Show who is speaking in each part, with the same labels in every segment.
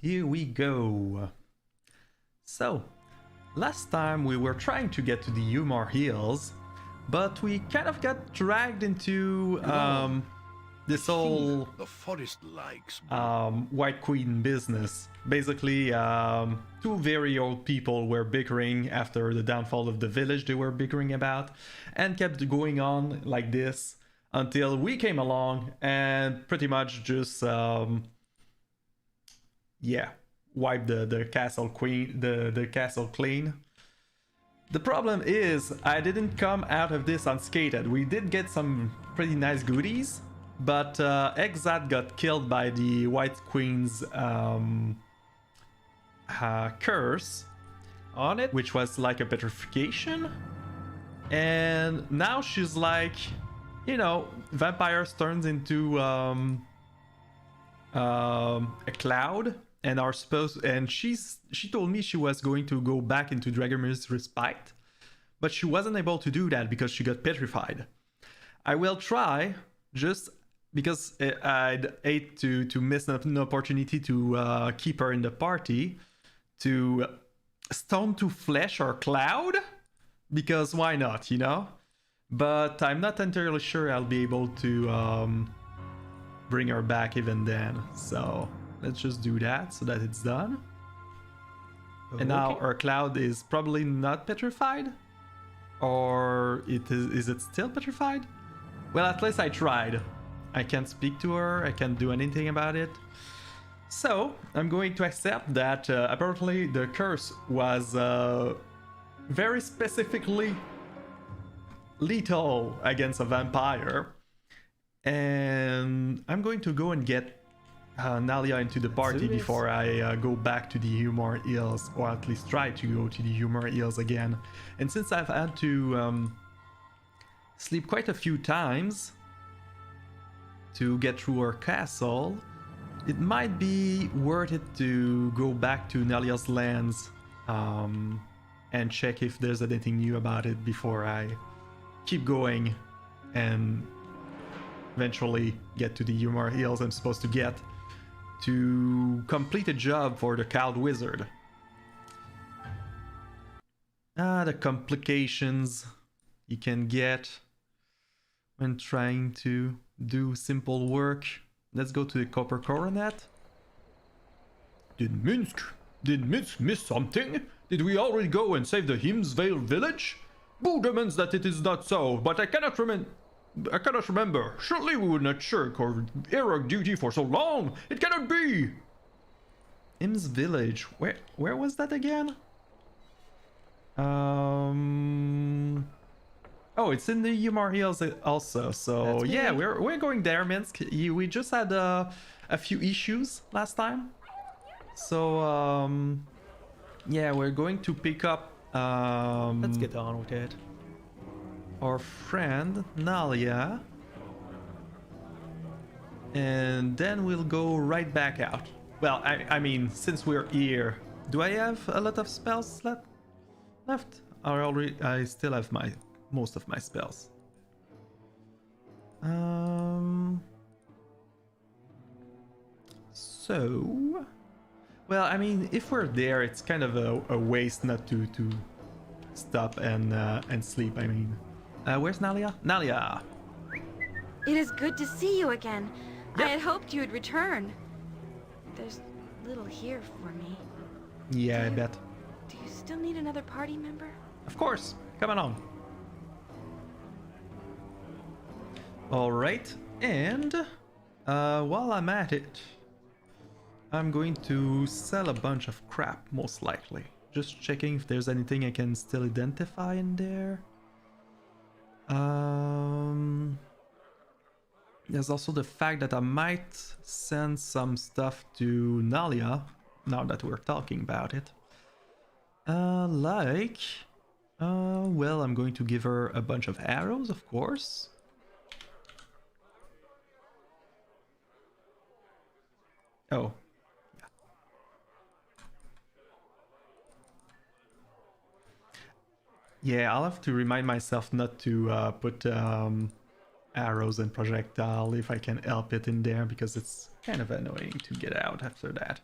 Speaker 1: here we go. So, last time we were trying to get to the Umar Hills, but we kind of got dragged into this whole
Speaker 2: the forest likes
Speaker 1: White Queen business. Basically, two very old people were bickering after the downfall of the village they were bickering about, and kept going on like this until we came along and pretty much just wiped the castle queen the castle clean. The problem is I didn't come out of this unscathed. We did get some pretty nice goodies, but Exat got killed by the White Queen's curse on it, which was like a petrification. And now she's like, you know, vampires turns into a cloud and are supposed, and she told me she was going to go back into Dragomir's Respite, but she wasn't able to do that because she got petrified. I will try, just because I'd hate to miss an opportunity to keep her in the party, to stone to flesh or cloud, because why not, you know? But I'm not entirely sure I'll be able to bring her back even then, so let's just do that so that it's done. Okay. And now our cloud is probably not petrified, or is it still petrified? Well, at least I tried. I can't speak to her, I can't do anything about it. So I'm going to accept that apparently the curse was very specifically lethal against a vampire, and I'm going to go and get Nalia into the party before I go back to the Umar Hills, or at least try to go to the Umar Hills again. And since I've had to sleep quite a few times to get through her castle, it might be worth it to go back to Nalia's lands and check if there's anything new about it before I keep going and eventually get to the Umar Hills I'm supposed to get to complete a job for the Cloud Wizard. The complications you can get when trying to do simple work. Let's go to the Copper Coronet. Did Minsk miss something? Did we already go and save the Himsvale village? Boo demands that it is not so, but I cannot remember. Surely we would not shirk our heroic duty for so long. It cannot be. Im's village. Where was that again? Oh, it's in the Umar Hills also. So yeah, we're going there, Minsk. We just had a few issues last time. So yeah, we're going to pick up
Speaker 3: let's get on with it.
Speaker 1: Our friend Nalia, and then we'll go right back out. Well, I mean, since we're here, do I have a lot of spells left? I still have most of my spells. So, well, I mean, if we're there, it's kind of a waste not to stop and sleep. I mean, where's Nalia? Nalia!
Speaker 4: It is good to see you again.
Speaker 1: Yep.
Speaker 4: I had hoped you would return. There's little here for me.
Speaker 1: Yeah, I bet.
Speaker 4: Do you still need another party member?
Speaker 1: Of course. Come on. Alright, and while I'm at it, I'm going to sell a bunch of crap, most likely. Just checking if there's anything I can still identify in there. There's also the fact that I might send some stuff to Nalia, now that we're talking about it. Well, I'm going to give her a bunch of arrows, of course. Oh. Yeah, I'll have to remind myself not to put arrows and projectile if I can help it in there, because it's kind of annoying to get out after that.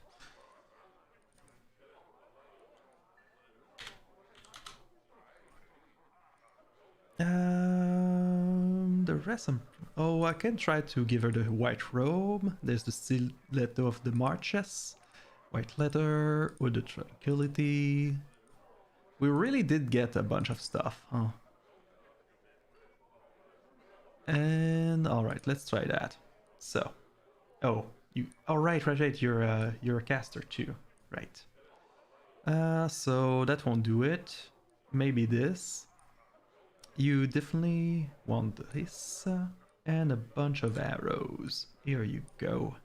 Speaker 1: The rest oh, I can try to give her the white robe. There's the stiletto of the marches. White leather, wood of tranquility. We really did get a bunch of stuff, huh? And alright, let's try that. So, oh, you, oh right, you're a caster too, right? So that won't do it. Maybe this. You definitely want this and a bunch of arrows. Here you go.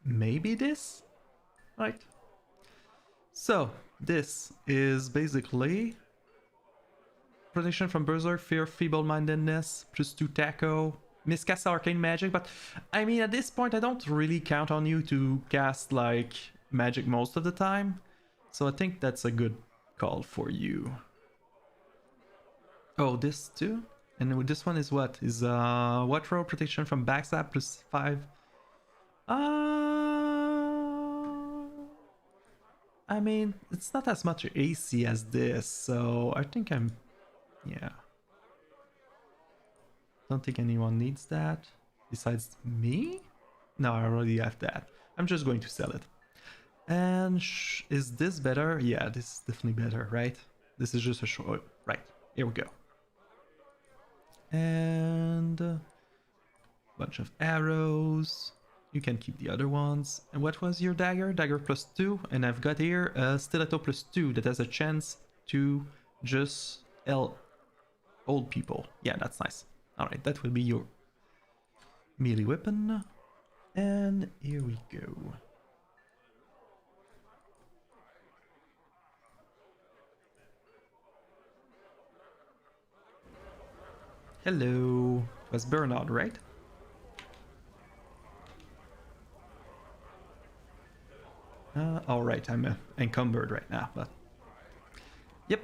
Speaker 1: Maybe this? Right. So this is basically protection from berserk, fear, feeble-mindedness, +2 taco, miscast arcane magic, but I mean at this point I don't really count on you to cast like magic most of the time, so I think that's a good call for you. Oh, this too? And this one is what? Is what row protection from backstab +5? I mean, it's not as much AC as this, so I think I'm... yeah. Don't think anyone needs that. Besides me? No, I already have that. I'm just going to sell it. And is this better? Yeah, this is definitely better, right? This is just a short... right, here we go. And... bunch of arrows. You can keep the other ones. And what was your dagger? Dagger +2. And I've got here a stiletto +2 that has a chance to just old people. Yeah, that's nice. Alright, that will be your melee weapon. And here we go. Hello. It was Bernard, right? Alright, I'm encumbered right now, but... yep.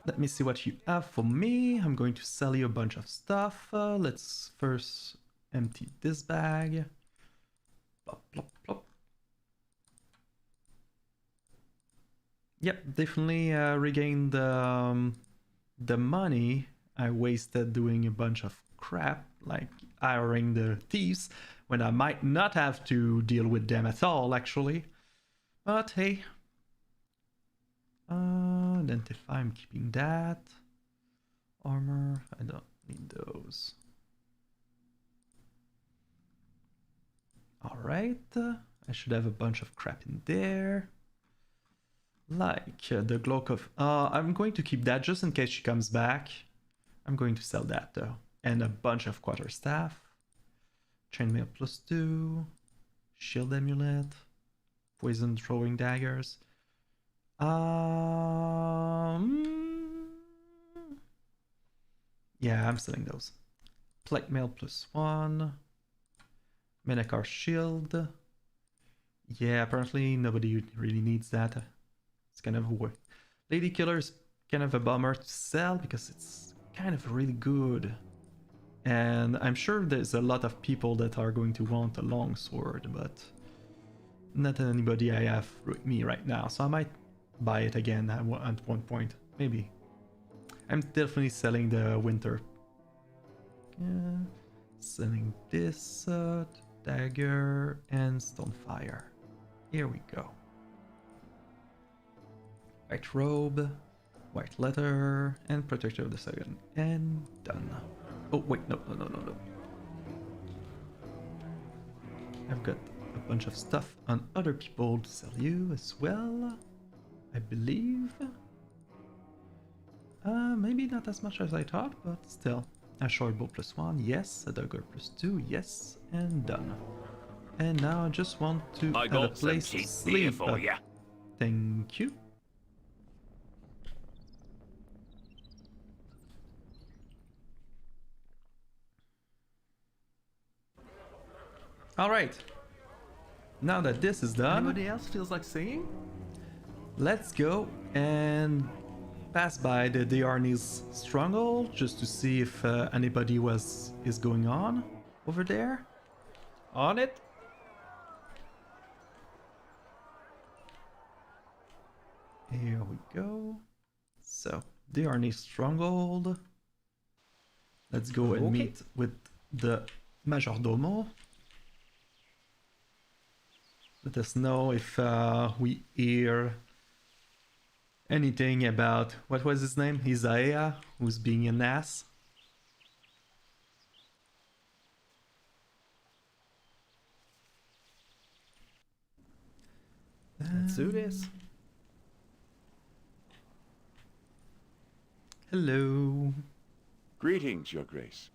Speaker 1: Let me see what you have for me. I'm going to sell you a bunch of stuff. Let's first empty this bag. Plop, plop, plop. Yep, definitely regained the money I wasted doing a bunch of crap, like hiring the thieves, when I might not have to deal with them at all, actually. But hey. Identify, I'm keeping that. Armor, I don't need those. Alright, I should have a bunch of crap in there. Like the cloak of... I'm going to keep that just in case she comes back. I'm going to sell that though. And a bunch of quarterstaff. Chainmail +2. Shield amulet. Poison throwing daggers. Yeah, I'm selling those. Plate mail +1. Menakar shield. Yeah, apparently nobody really needs that. It's kind of a way. Lady Killer is kind of a bummer to sell because it's kind of really good. And I'm sure there's a lot of people that are going to want a longsword, but not anybody I have with me right now. So I might buy it again at one point, maybe. I'm definitely selling the winter. Yeah, selling this dagger and stonefire. Here we go. White robe, white leather, and protector of the second, and done. Oh wait, no. I've got a bunch of stuff on other people to sell you as well, I believe. Maybe not as much as I thought, but still. A short bow +1, yes. A dagger +2, yes. And done. And now I just want to have a place to sleep.
Speaker 2: For you.
Speaker 1: Thank you. Alright. Now that this is done...
Speaker 3: Anybody else feels like singing?
Speaker 1: let's go and pass by the Diarni's stronghold just to see if anybody is going on over there.
Speaker 3: On it?
Speaker 1: Here we go. So, they are in a stronghold. Let's go and meet with the Majordomo. Let us know if we hear anything about, what was his name? Isaiah, who's being an ass.
Speaker 3: Let's do this.
Speaker 1: Hello.
Speaker 2: Greetings, Your Grace.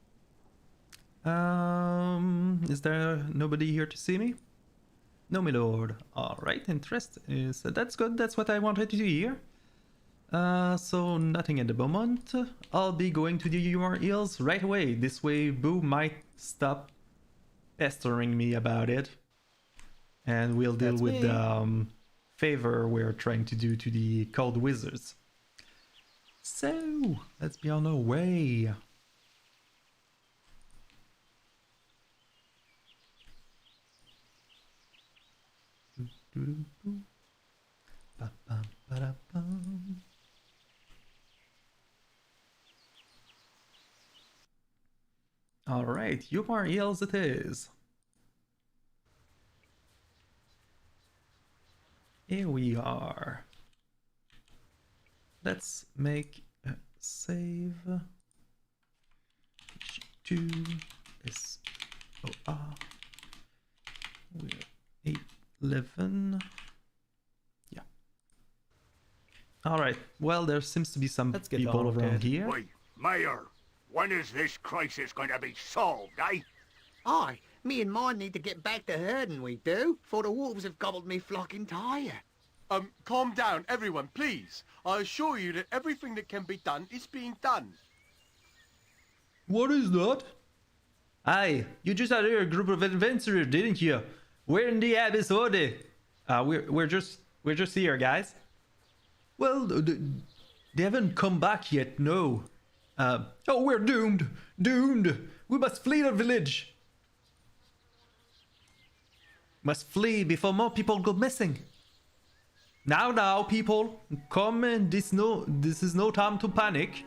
Speaker 1: Is there nobody here to see me? No, my lord. Alright, interest is that's good, that's what I wanted to hear. So nothing at the moment. I'll be going to the Umar Hills right away. This way Boo might stop pestering me about it. And we'll deal with the favor we're trying to do to the cold wizards. So, let's be on our way. Alright, Umar Hills it is. Here we are. Let's make a save. H2 SOR. We're 811. Yeah. Alright, well, there seems to be some people around here.
Speaker 5: Wait, Mayor, when is this crisis going to be solved, eh?
Speaker 6: Aye, me and mine need to get back to herding, we do, for the wolves have gobbled me flock entire.
Speaker 7: Calm down, everyone, please. I assure you that everything that can be done is being done.
Speaker 1: What is that? Aye, you just had here a group of adventurers, didn't you? Where in the abyss are they? We're just here, guys. Well, they haven't come back yet, no. Oh, we're doomed! Doomed! We must flee the village! Must flee before more people go missing. Now, people, come in. This is no time to panic.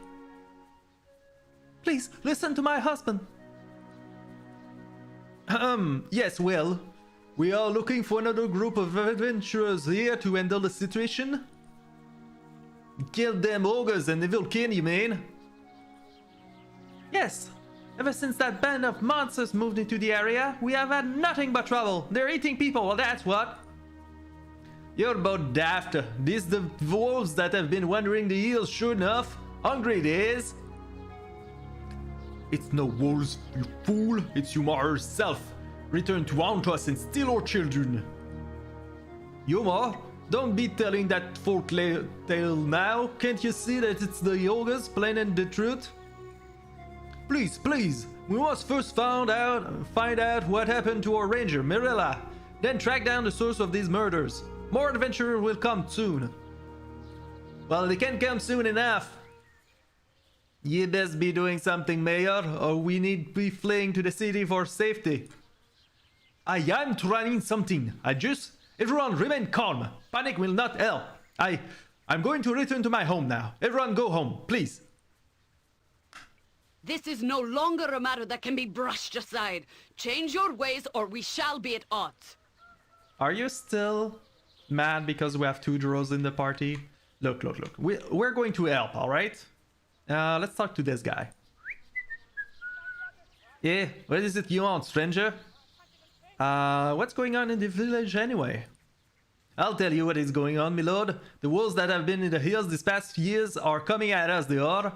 Speaker 1: Please, listen to my husband. Yes, well, we are looking for another group of adventurers here to handle the situation. Kill them ogres and evil kin, you mean? Yes. Ever since that band of monsters moved into the area, we have had nothing but trouble. They're eating people, well, that's what. You're both daft. These the wolves that have been wandering the hills, sure enough. Hungry it is. It's no wolves, you fool. It's Umar herself. Return to haunt us and steal our children. Umar, don't be telling that folk tale now. Can't you see that it's the ogres planning the truth? Please, we must first find out what happened to our ranger, Mirella. Then track down the source of these murders. More adventurers will come soon. Well, they can't come soon enough. You best be doing something, Mayor, or we need to be fleeing to the city for safety. I am trying something. Everyone remain calm. Panic will not help. I'm going to return to my home now. Everyone go home, please.
Speaker 8: This is no longer a matter that can be brushed aside. Change your ways or we shall be at odds.
Speaker 1: Are you still mad because we have 2 draws in the party? Look. We're going to help, alright? Let's talk to this guy. Yeah, what is it you want, stranger? What's going on in the village anyway? I'll tell you what is going on, my lord. The wolves that have been in the hills these past years are coming at us, they are.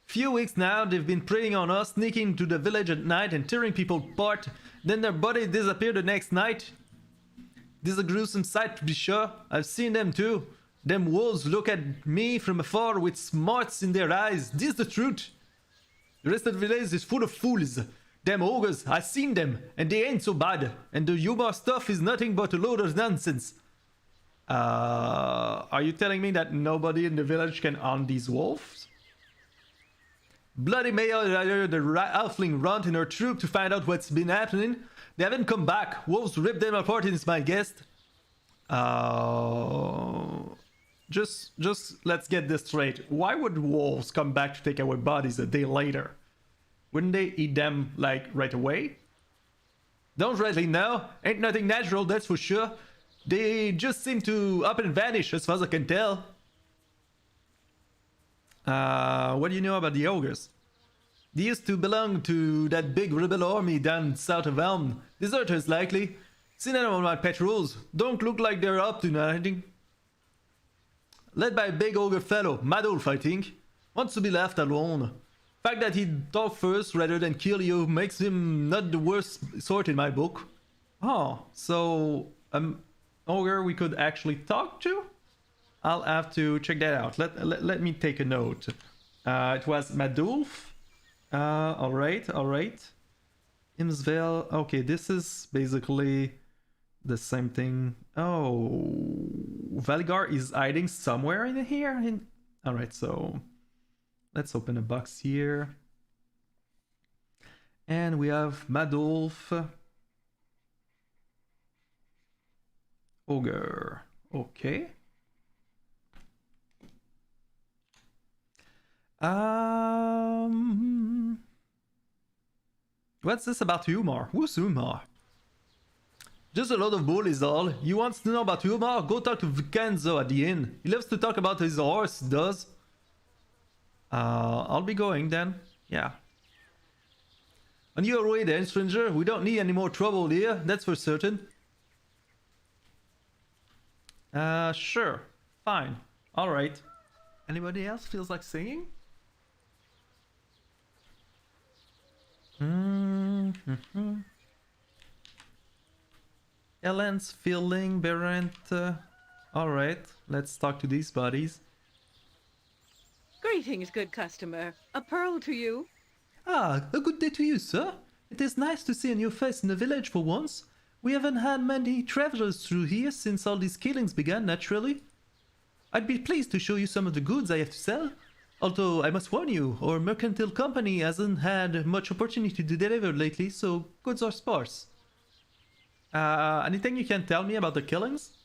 Speaker 1: Few weeks now, they've been preying on us, sneaking to the village at night and tearing people apart. Then their bodies disappear the next night. This is a gruesome sight to be sure. I've seen them too. Them wolves look at me from afar with smarts in their eyes. This is the truth. The rest of the village is full of fools. Them ogres, I've seen them, and they ain't so bad. And the Umar stuff is nothing but a load of nonsense. Are you telling me that nobody in the village can hunt these wolves? Bloody Mayor hired the halfling runt and her troop to find out what's been happening. They haven't come back. Wolves ripped them apart and it's my guess. just let's get this straight. Why would wolves come back to take our bodies a day later? Wouldn't they eat them, like, right away? Don't really know. Ain't nothing natural, that's for sure. They just seem to up and vanish, as far as I can tell. What do you know about the ogres? They used to belong to that big rebel army down south of Elm. Deserters, likely. Seen them on my patrols. Don't look like they're up to nothing. Led by a big ogre fellow, Madolf, I think. Wants to be left alone. Fact that he'd talk first rather than kill you makes him not the worst sort in my book. Oh, so ogre we could actually talk to? I'll have to check that out. Let me take a note. It was Madolf. Alright. Imsvale. Okay, this is basically the same thing. Oh, Valgar is hiding somewhere in here. Alright, so let's open a box here. And we have Madolf. Ogre. Okay. What's this about Umar? Who's Umar? Just a lot of bull is all. You want to know about Umar? Go talk to Vincenzo at the inn. He loves to talk about his horse, does. I'll be going then. Yeah. On your way then, stranger. We don't need any more trouble here, that's for certain. Sure. Fine. Alright.
Speaker 3: Anybody else feels like singing?
Speaker 1: Ellen's feeling, Berent. Alright, let's talk to these buddies.
Speaker 9: Greetings, good customer. A pearl to you.
Speaker 1: Ah, a good day to you, sir. It is nice to see a new face in the village for once. We haven't had many travelers through here since all these killings began, naturally. I'd be pleased to show you some of the goods I have to sell. Although, I must warn you, our mercantile company hasn't had much opportunity to deliver lately, so goods are sparse. Anything you can tell me about the killings?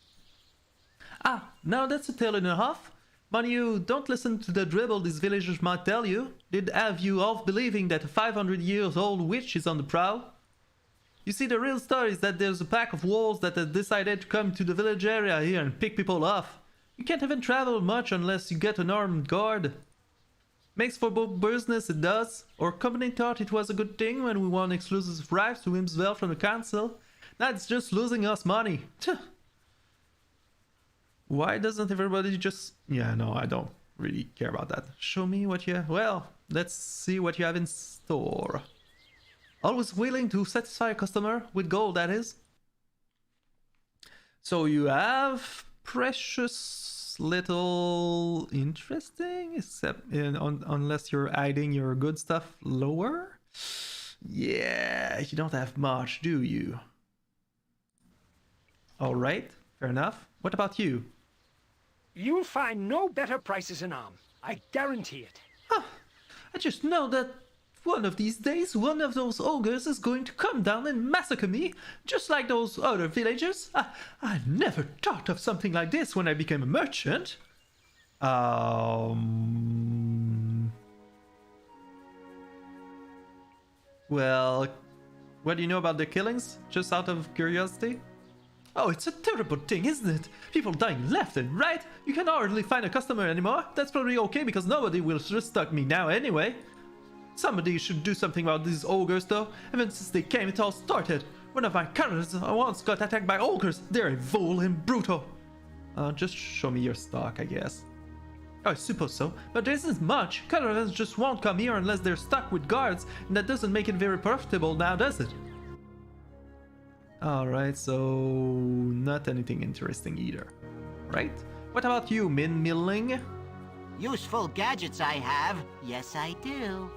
Speaker 1: Ah, now that's a tale and a half. Mind you, don't listen to the dribble these villagers might tell you. They'd have you all believing that a 500-year-old witch is on the prowl. You see, the real story is that there's a pack of wolves that have decided to come to the village area here and pick people off. You can't even travel much unless you get an armed guard. Makes for both business, it does. Our company thought it was a good thing when we won exclusive rights to Wimsville from the council. Now it's just losing us money. Why doesn't everybody just... Yeah, no, I don't really care about that. Show me what you... Well, let's see what you have in store. Always willing to satisfy a customer, with gold that is. So you have precious little interesting, except unless you're hiding your good stuff lower. Yeah, you don't have much, do you? Alright, fair enough. What about you?
Speaker 5: You'll find no better prices in Arm. I guarantee it.
Speaker 1: Huh. I just know that one of these days, one of those ogres is going to come down and massacre me, just like those other villagers. I never thought of something like this when I became a merchant. Well, what do you know about the killings? Just out of curiosity? Oh, it's a terrible thing, isn't it? People dying left and right. You can hardly find a customer anymore. That's probably okay because nobody will just stalk me now anyway. Somebody should do something about these ogres though. Ever since they came, it all started. One of my characters once got attacked by ogres. They're evil and brutal. Just show me your stock, I guess. I suppose so, but there isn't much. Caravans just won't come here unless they're stuck with guards, and that doesn't make it very profitable now, does it? Alright, so not anything interesting either. Right? What about you, Min Milling?
Speaker 6: Useful gadgets I have. Yes, I do.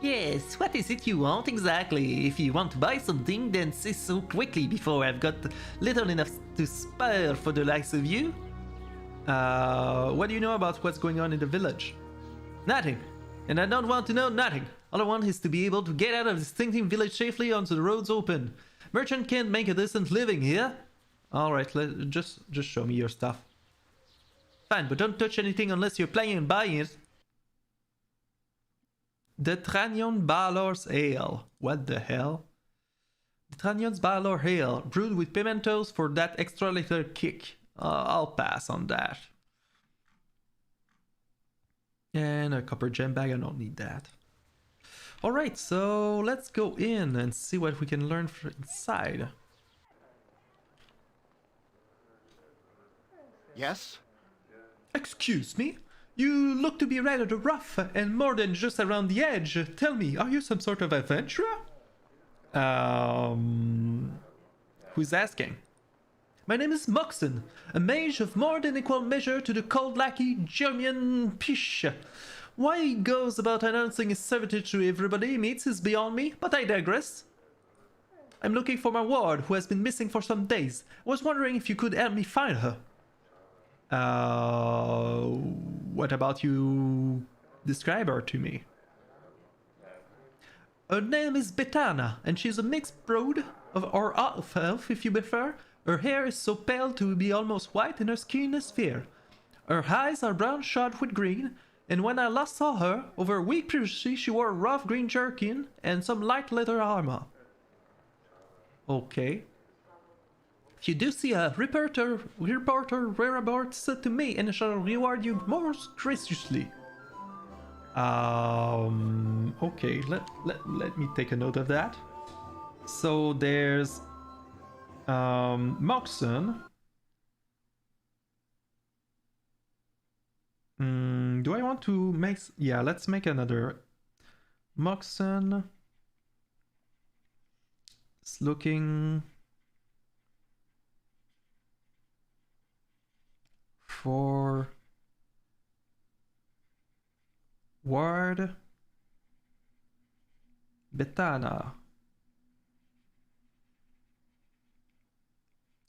Speaker 10: Yes, what is it you want exactly? If you want to buy something, then say so quickly before I've got little enough to spare for the likes of you.
Speaker 1: What do you know about what's going on in the village?
Speaker 10: Nothing. And I don't want to know nothing. All I want is to be able to get out of this stinking village safely onto the roads open. Merchant can't make a decent living here.
Speaker 1: Alright, just show me your stuff.
Speaker 10: Fine, but don't touch anything unless you're planning on buying it. The Tranion Balor's Ale. What the hell? The Tranion's Balor Ale, brewed with pimentos for that extra little kick. I'll pass on that. And a copper gem bag, I don't need that. Alright, so let's go in and see what we can learn from inside.
Speaker 7: Yes?
Speaker 10: Excuse me? You look to be rather rough and more than just around the edge. Tell me, are you some sort of adventurer? Who's asking? My name is Moxon, a mage of more than equal measure to the cold lackey German Pish. Why he goes about announcing his servitude to everybody he meets is beyond me, but I digress. I'm looking for my ward, who has been missing for some days. I was wondering if you could help me find her. What about you describe her to me? Her name is Betana, and she's a mixed brood or half-elf if you prefer. Her hair is so pale to be almost white and her skin is fair. Her eyes are brown shot with green, and when I last saw her, over a week previously, she wore a rough green jerkin and some light leather armor. Okay. If you do see a report her whereabouts to me, and I shall reward you most graciously. Okay, let me take a note of that. So there's Moxon. Do I want to make... Yeah, let's make another. Moxon is looking for ward Betana.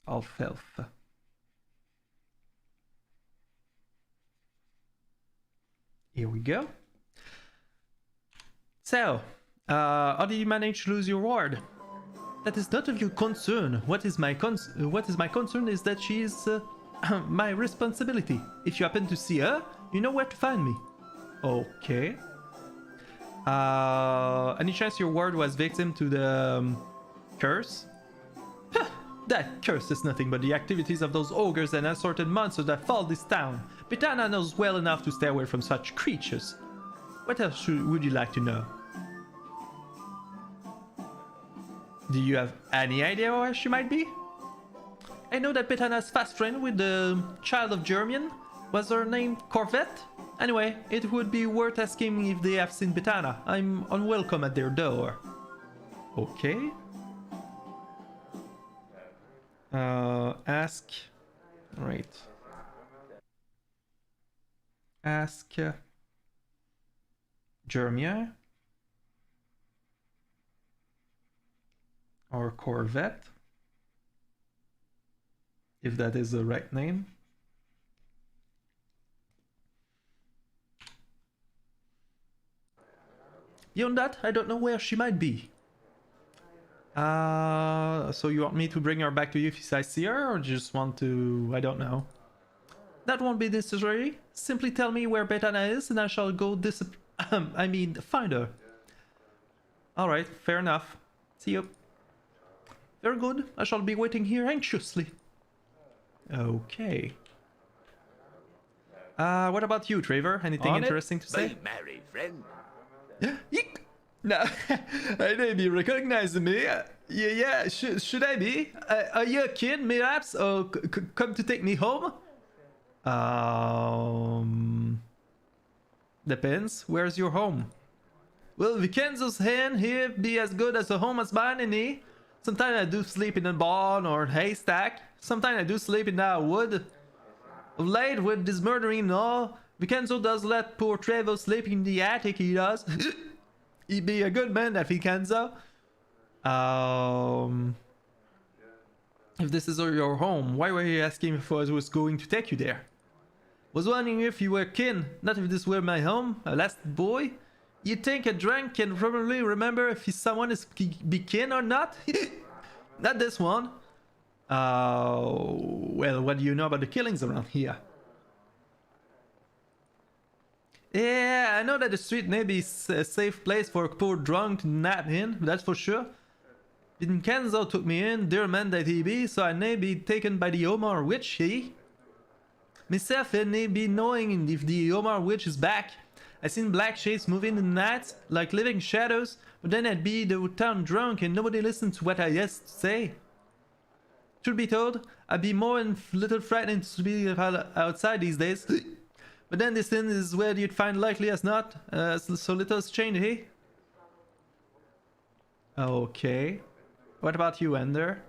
Speaker 10: Half-elf. Here we go. So, how did you manage to lose your ward? That is not of your concern. What is my concern is that she is my responsibility. If you happen to see her, you know where to find me. Okay. Any chance your ward was victim to the curse? That curse is nothing but the activities of those ogres and assorted monsters that foul this town. Betana knows well enough to stay away from such creatures. What else would you like to know? Do you have any idea where she might be? I know that Betana's fast friend with the child of Germian. Was her name Corvette? Anyway, it would be worth asking if they have seen Betana. I'm unwelcome at their door. Okay. Ask... Right. Ask... Germia. Or Corvette. If that is the right name. Beyond that, I don't know where she might be. So you want me to bring her back to you if I see her, or just want to... I don't know. That won't be necessary. Simply tell me where Betana is and I shall go find her. Alright, fair enough. See you. Very good. I shall be waiting here anxiously. Okay. What about you, Trevor? Anything interesting to say?
Speaker 2: Merry friend.
Speaker 10: Yeek! No, I maybe recognizing me. Yeah, should I be? Are you a kid, perhaps? Or come to take me home? Depends. Where's your home? Well, Vincenzo's hand here be as good as a home as mine, and he. Sometimes I do sleep in a barn or haystack. Sometimes I do sleep in that wood. Of late, with this murdering and all, Vincenzo does let poor Trevo sleep in the attic, he does. He be a good man, that Vincenzo. If this is your home, why were you asking if I was going to take you there? Was wondering if you were kin, not if this were my home, a last boy. You think a drunk can probably remember if someone is be kin or not? Not this one. Well, what do you know about the killings around here? Yeah, I know that the street may be a safe place for a poor drunk to nap in, that's for sure. Vincenzo took me in, dear man that he be, so I may be taken by the Omar witch, he. Myself, I may be knowing if the Omar witch is back. I seen black shapes moving in the night, like living shadows, but then I'd be the town drunk and nobody listened to what I has to say. Truth be told, I'd be more and little frightened to be outside these days. But then this thing is where you'd find likely as not, so little's changed, hey? Okay. What about you, Ender?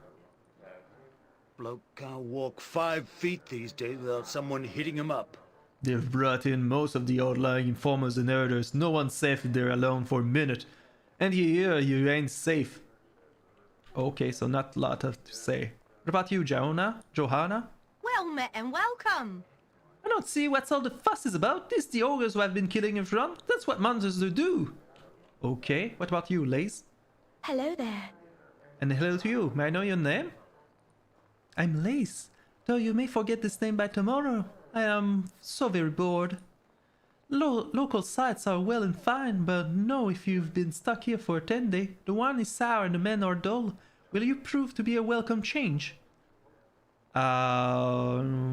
Speaker 11: Bloke can't walk 5 feet these days without someone hitting him up.
Speaker 10: They've brought in most of the outlying informers and herders. No one's safe if they're alone for a minute. And you ain't safe. Okay, so not a lot to say. What about you, Johanna?
Speaker 4: Well met and welcome.
Speaker 10: I don't see what's all the fuss is about. It's the ogres who have been killing everyone. That's what monsters do. Okay, what about you, Lace?
Speaker 4: Hello there.
Speaker 10: And hello to you. May I know your name? I'm Lace. Though you may forget this name by tomorrow. I am so very bored. Local sights are well and fine, but no, if you've been stuck here for a 10-day, the wine is sour and the men are dull. Will you prove to be a welcome change? Well,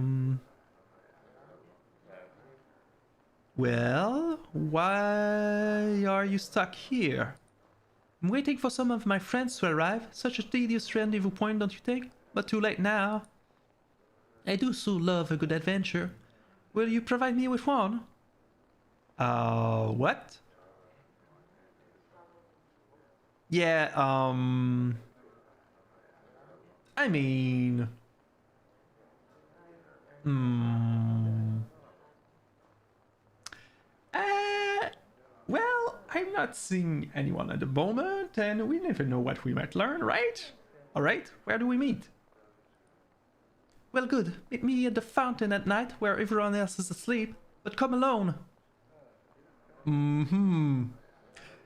Speaker 10: why are you stuck here? I'm waiting for some of my friends to arrive. Such a tedious rendezvous point, don't you think? But too late now. I do so love a good adventure. Will you provide me with one? What? Yeah, I mean... Well, I'm not seeing anyone at the moment, and we never know what we might learn, right? Alright, where do we meet? Well, good. Meet me at the fountain at night, where everyone else is asleep, but come alone.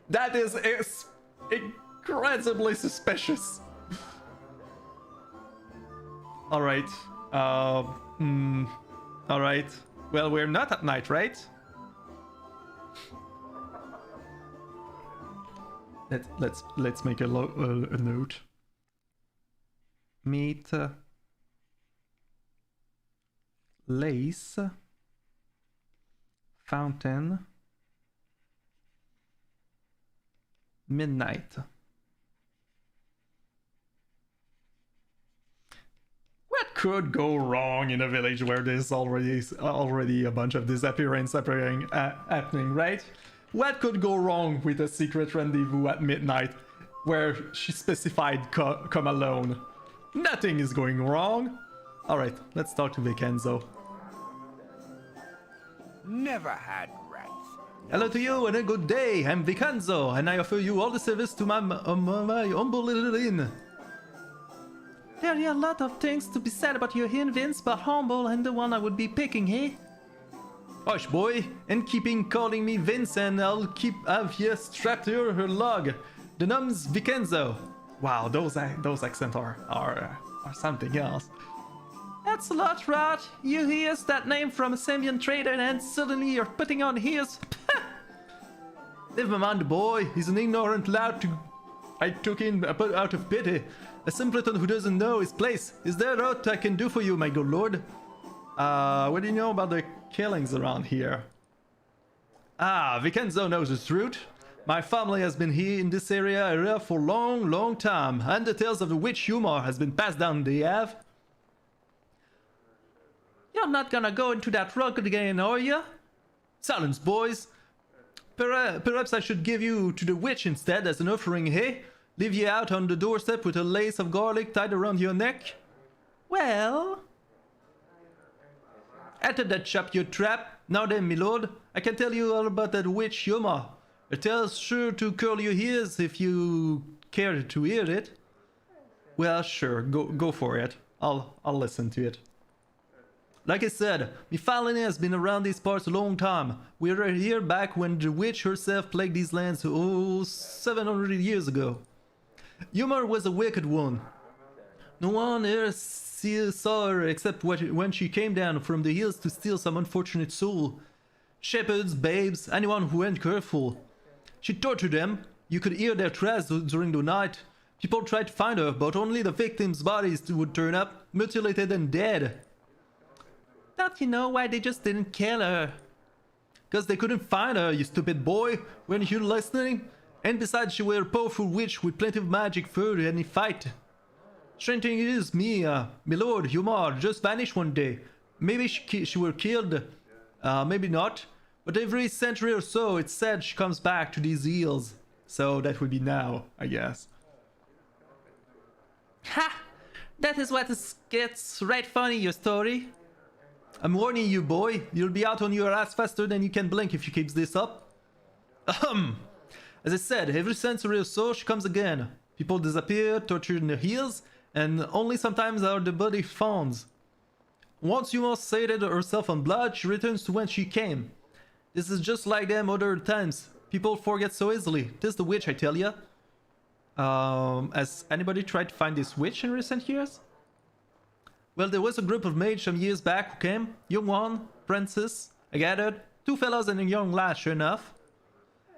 Speaker 10: That is incredibly suspicious. Alright. Alright. Well, we're not at night, right? Let's make a note. Meet Lace Fountain midnight. What could go wrong in a village where there's already a bunch of disappearance happening, right? What could go wrong with a secret rendezvous at midnight where she specified come alone? Nothing is going wrong. Alright, let's talk to Vincenzo.
Speaker 6: Never had rats.
Speaker 10: Hello to you and a good day. I'm Vincenzo and I offer you all the service to my humble little inn. There are a lot of things to be said about your inn, Vince, but humble and the one I would be picking, eh? Hush, boy, and keeping calling me Vince, and I'll have you strapped to her log. The name's Vincenzo. Wow, those accents are something else. That's a lot, Rod. You hears that name from a Samian trader, and suddenly you're putting on his. Never mind, boy. He's an ignorant lout I took in out of pity. A simpleton who doesn't know his place. Is there aught I can do for you, my good lord? What do you know about the killings around here? Vincenzo knows the truth. My family has been here in this area for long time, and the tales of the witch humor has been passed down, they have. You're not gonna go into that rock again, are you? Silence, boys. Perhaps I should give you to the witch instead as an offering, hey? Leave you out on the doorstep with a lace of garlic tied around your neck? Well... Enter that shop, you trap. Now then, my lord, I can tell you all about that witch humor. A tale's sure to curl your ears if you care to hear it. Well, sure, go for it. I'll listen to it. Like I said, me family has been around these parts a long time. We were here back when the witch herself plagued these lands 700 years ago. Humor was a wicked one. No one ever saw her except when she came down from the hills to steal some unfortunate soul. Shepherds, babes, anyone who weren't careful. She tortured them. You could hear their cries during the night. People tried to find her, but only the victims' bodies would turn up, mutilated and dead. Don't you know why they just didn't kill her? Because they couldn't find her, you stupid boy. Weren't you listening? And besides, she was a powerful witch with plenty of magic for any fight. Strange thing is, my lord, Umar, just vanished one day. Maybe she were killed, maybe not. But every century or so, it's said she comes back to these hills. So that would be now, I guess. Ha! That is what gets right funny, your story. I'm warning you, boy. You'll be out on your ass faster than you can blink if you keep this up. As I said, every century or so, she comes again. People disappear, tortured in the hills, and only sometimes are the body found. Once Umar sated herself on blood, she returns to when she came. This is just like them other times. People forget so easily. Tis the witch, I tell ya. Has anybody tried to find this witch in recent years? Well, there was a group of mages some years back who came. Young one, princess, I gathered. 2 fellows and a young lad, sure enough.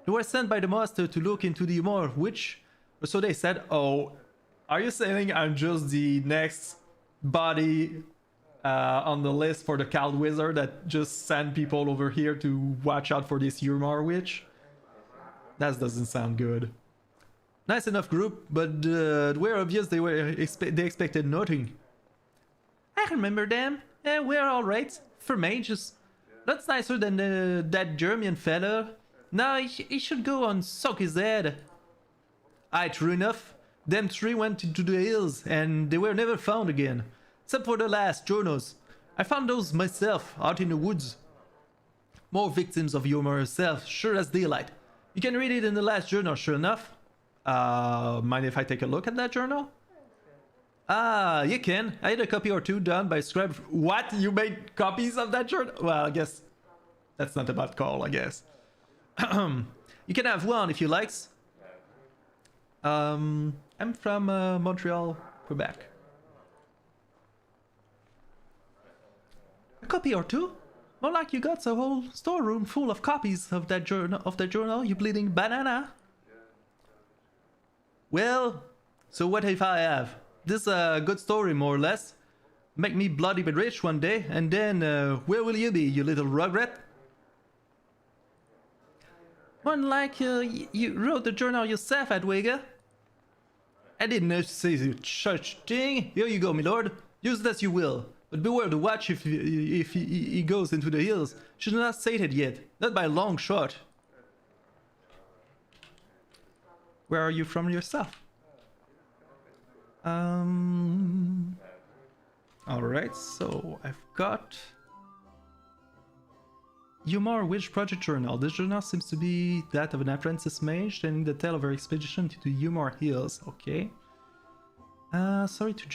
Speaker 10: They were sent by the master to look into the Umar witch. Or so they said. Oh, are you saying I'm just the next body on the list for the Cald Wizard that just sent people over here to watch out for this Umar witch? That doesn't sound good. Nice enough group, but it were obvious they expected nothing. I remember them. We're alright. For mages. That's nicer than that German fella. Now he should go and suck his head. Aye, true enough. Them 3 went into the hills and they were never found again. Except for the last journals. I found those myself out in the woods. More victims of Umar herself, sure as daylight. You can read it in the last journal, sure enough. Mind if I take a look at that journal? Ah, you can. I had a copy or 2 done by scribe. What? You made copies of that journal? Well, I guess that's not a bad call, I guess. You can have one if you likes. I'm from Montreal, Quebec. A copy or 2? More like you got a whole storeroom full of copies of that journal, you bleeding banana. Well, so what if I have? This is a good story, more or less. Make me bloody but rich one day, and then where will you be, you little rugrat? One like you wrote the journal yourself, Adwiga. I didn't know to say such thing. Here you go, my lord. Use it as you will. But beware the watch if he goes into the hills. She's not sated yet. Not by a long shot. Where are you from yourself? Alright, so I've got Umar Witch Project Journal. This journal seems to be that of an apprentice mage telling the tale of her expedition to the Umar Hills. Okay. Sorry to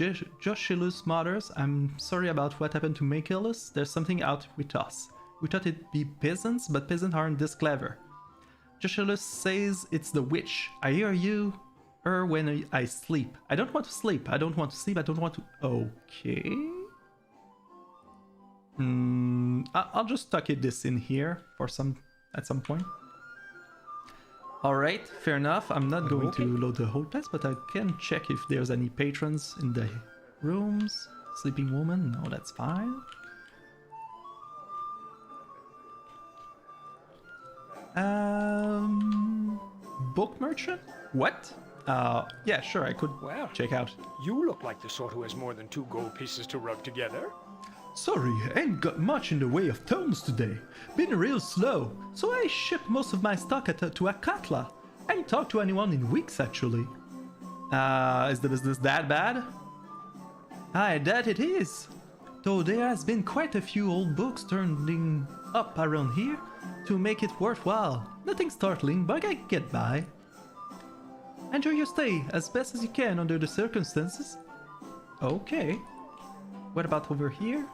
Speaker 10: Joshilus mothers. I'm sorry about what happened to Makilus. There's something out with us. We thought it'd be peasants, but peasants aren't this clever. Joshilus says it's the witch. I hear you when I sleep. I don't want to sleep. I don't want to sleep. I don't want to... Okay. I'll just tuck this in here for at some point. Alright, fair enough. I'm not going to load the whole place, but I can check if there's any patrons in the rooms. Sleeping woman? No, that's fine. Book merchant? What? Yeah, sure, I could check out.
Speaker 5: You look like the sort who has more than 2 gold pieces to rub together.
Speaker 10: Sorry, ain't got much in the way of tomes today. Been real slow, so I shipped most of my stock to Akatla. I ain't talked to anyone in weeks, actually. Is the business that bad? Aye, that it is. Though there has been quite a few old books turning up around here to make it worthwhile. Nothing startling, but I can get by. Enjoy your stay as best as you can under the circumstances. Okay. What about over here?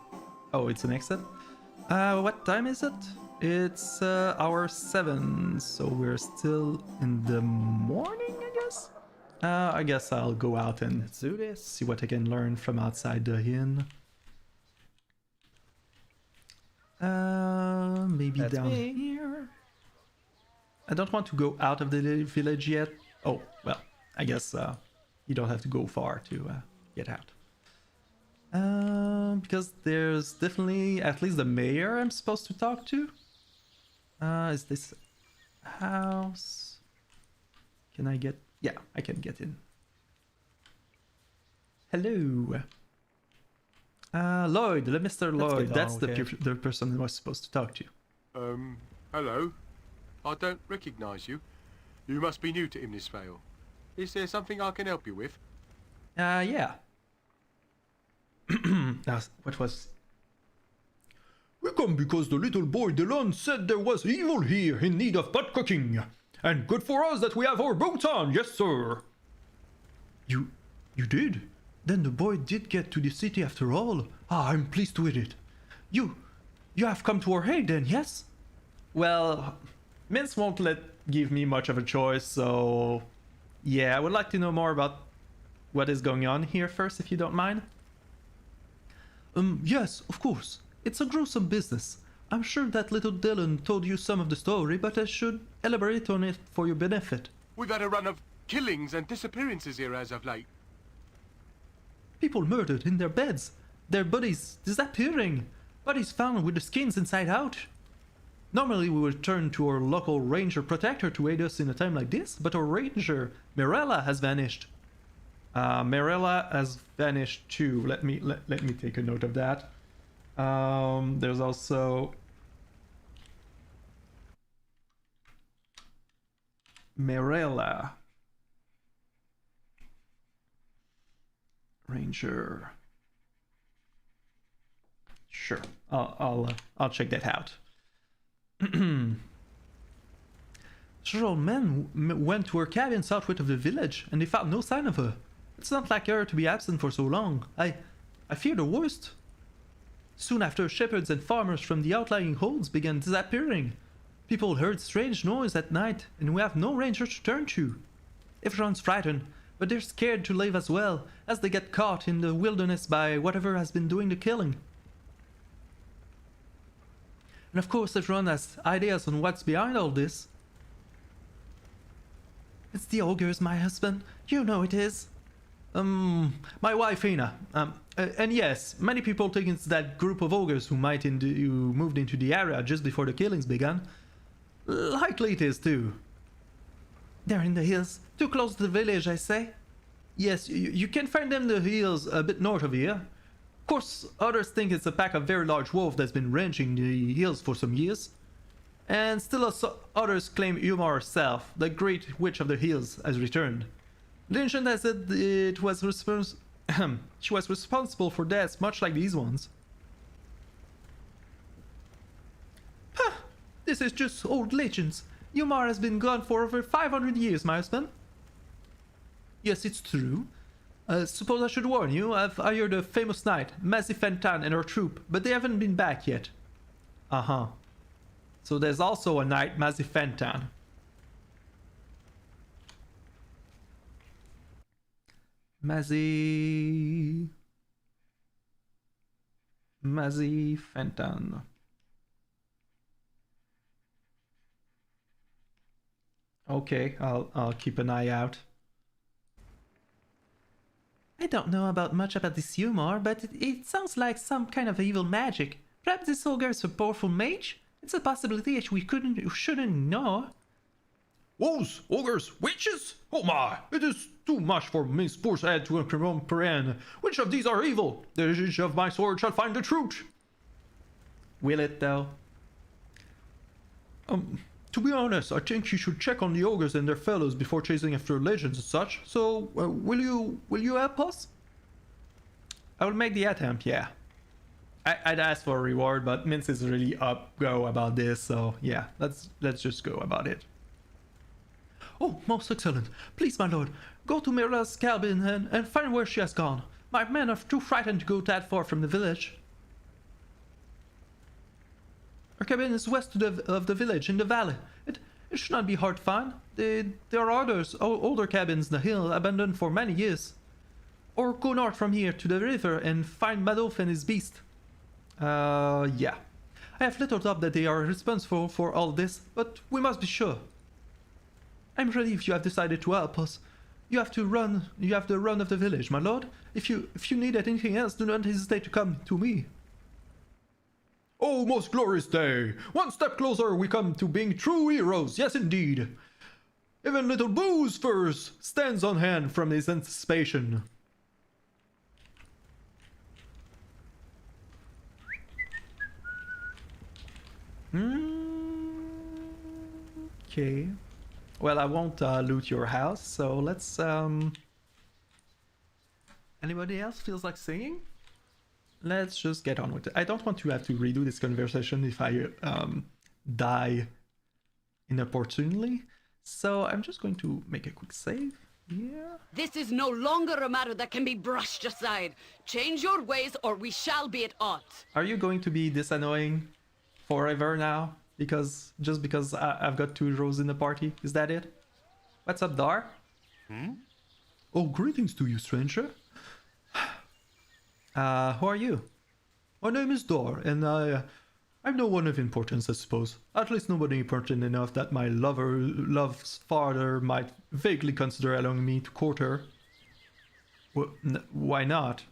Speaker 10: Oh, it's an exit. What time is it? It's hour 7, so we're still in the morning, I guess? I guess I'll go out and do this, see what I can learn from outside the inn.
Speaker 1: Maybe
Speaker 10: That's
Speaker 1: down
Speaker 10: me.
Speaker 1: here. I don't want to go out of the village yet. Oh, well, I guess you don't have to go far to get out. Because there's definitely at least the mayor I'm supposed to talk to. Is this house? Can I get... Yeah, I can get in. Hello. Lloyd, Mr. Lloyd.
Speaker 10: get
Speaker 1: That's
Speaker 10: on,
Speaker 1: the,
Speaker 10: okay.
Speaker 1: the person I was supposed to talk to.
Speaker 7: Hello. I don't recognise you. You must be new to Imnisvale. Is there something I can help you with?
Speaker 1: Yeah. Now, what was...
Speaker 10: We come because the little boy Delon said there was evil here in need of butt cooking. And good for us that we have our boots on, yes sir. You did? Then the boy did get to the city after all. Ah, I'm pleased with it. You have come to our aid then, yes?
Speaker 1: Well, Mince won't give me much of a choice, so... Yeah, I would like to know more about what is going on here first, if you don't mind.
Speaker 10: Yes, of course. It's a gruesome business. I'm sure that little Dylan told you some of the story, but I should elaborate on it for your benefit.
Speaker 7: We've had a run of killings and disappearances here as of late.
Speaker 10: People murdered in their beds. Their bodies disappearing. Bodies found with the skins inside out. Normally we would turn to our local ranger protector to aid us in a time like this, but our ranger, Mirella, has vanished.
Speaker 1: Mirella has vanished too. Let me take a note of that. There's also Mirella, ranger. Sure, I'll check that out.
Speaker 10: Several men went to her cabin southwest of the village, and they found no sign of her. It's not like her to be absent for so long. I fear the worst. Soon after, shepherds and farmers from the outlying holds began disappearing. People heard strange noise at night, and we have no ranger to turn to. Everyone's frightened, but they're scared to leave as well, as they get caught in the wilderness by whatever has been doing the killing. And of course, everyone has ideas on what's behind all this. It's the ogres, my husband. You know it is. My wife, Ina. And yes, many people think it's that group of ogres who moved into the area just before the killings began. Likely it is too. They're in the hills, too close to the village, I say. Yes, you can find them in the hills a bit north of here. Of course, others think it's a pack of very large wolves that's been ranging the hills for some years. And still others claim Umar herself, the great witch of the hills, has returned. Legend has said she was responsible for deaths much like these ones. Huh, this is just old legends. Umar has been gone for over 500 years, my husband. Yes, it's true. Suppose I should warn you, I've hired a famous knight, Mazifentan, and her troop, but they haven't been back yet.
Speaker 1: Uh-huh. So there's also a knight, Mazifentan. Mazifentan. Okay, I'll keep an eye out.
Speaker 10: I don't know much about this Umar, but it sounds like some kind of evil magic. Perhaps this ogre is a powerful mage? It's a possibility that we shouldn't know.
Speaker 12: Wolves, ogres, witches? Oh my, it is too much for Miss Poor's head to comprehend. Which of these are evil? The edge of my sword shall find the truth.
Speaker 1: Will it though?
Speaker 12: To be honest, I think you should check on the ogres and their fellows before chasing after legends and such. So, will you help us?
Speaker 1: I will make the attempt, yeah. I'd ask for a reward, but Mince is really go about this, so yeah, let's just go about it.
Speaker 10: Oh, most excellent. Please, my lord, go to Mirella's cabin and find where she has gone. My men are too frightened to go that far from the village. Her cabin is west of the village, in the valley. It should not be hard to find. There are older cabins in the hill, abandoned for many years. Or go north from here to the river and find Madoff and his beast.
Speaker 1: Yeah.
Speaker 10: I have little doubt that they are responsible for all this, but we must be sure. I'm relieved you have decided to help us. You have the run of the village, my lord. If you need anything else, do not hesitate to come to me.
Speaker 12: Oh, most glorious day! One step closer we come to being true heroes, yes indeed! Even little Booze first stands on hand from his anticipation.
Speaker 10: Okay. Well, I won't loot your house, so let's
Speaker 3: Anybody else feels like singing?
Speaker 10: let's just get on with it. I don't want to have to redo this conversation if I die inopportunely, so I'm just going to make a quick save. Yeah.
Speaker 8: This is no longer a matter that can be brushed aside. Change your ways or we shall be at odds.
Speaker 10: Are you going to be this annoying forever now? Because I've got 2 rows in the party? Is that it? What's up, Dar?
Speaker 12: Oh, greetings to you, stranger.
Speaker 10: Who are you?
Speaker 12: My name is Dar, and I'm no one of importance, I suppose. At least nobody important enough that my love's father might vaguely consider allowing me to court her.
Speaker 10: Why not?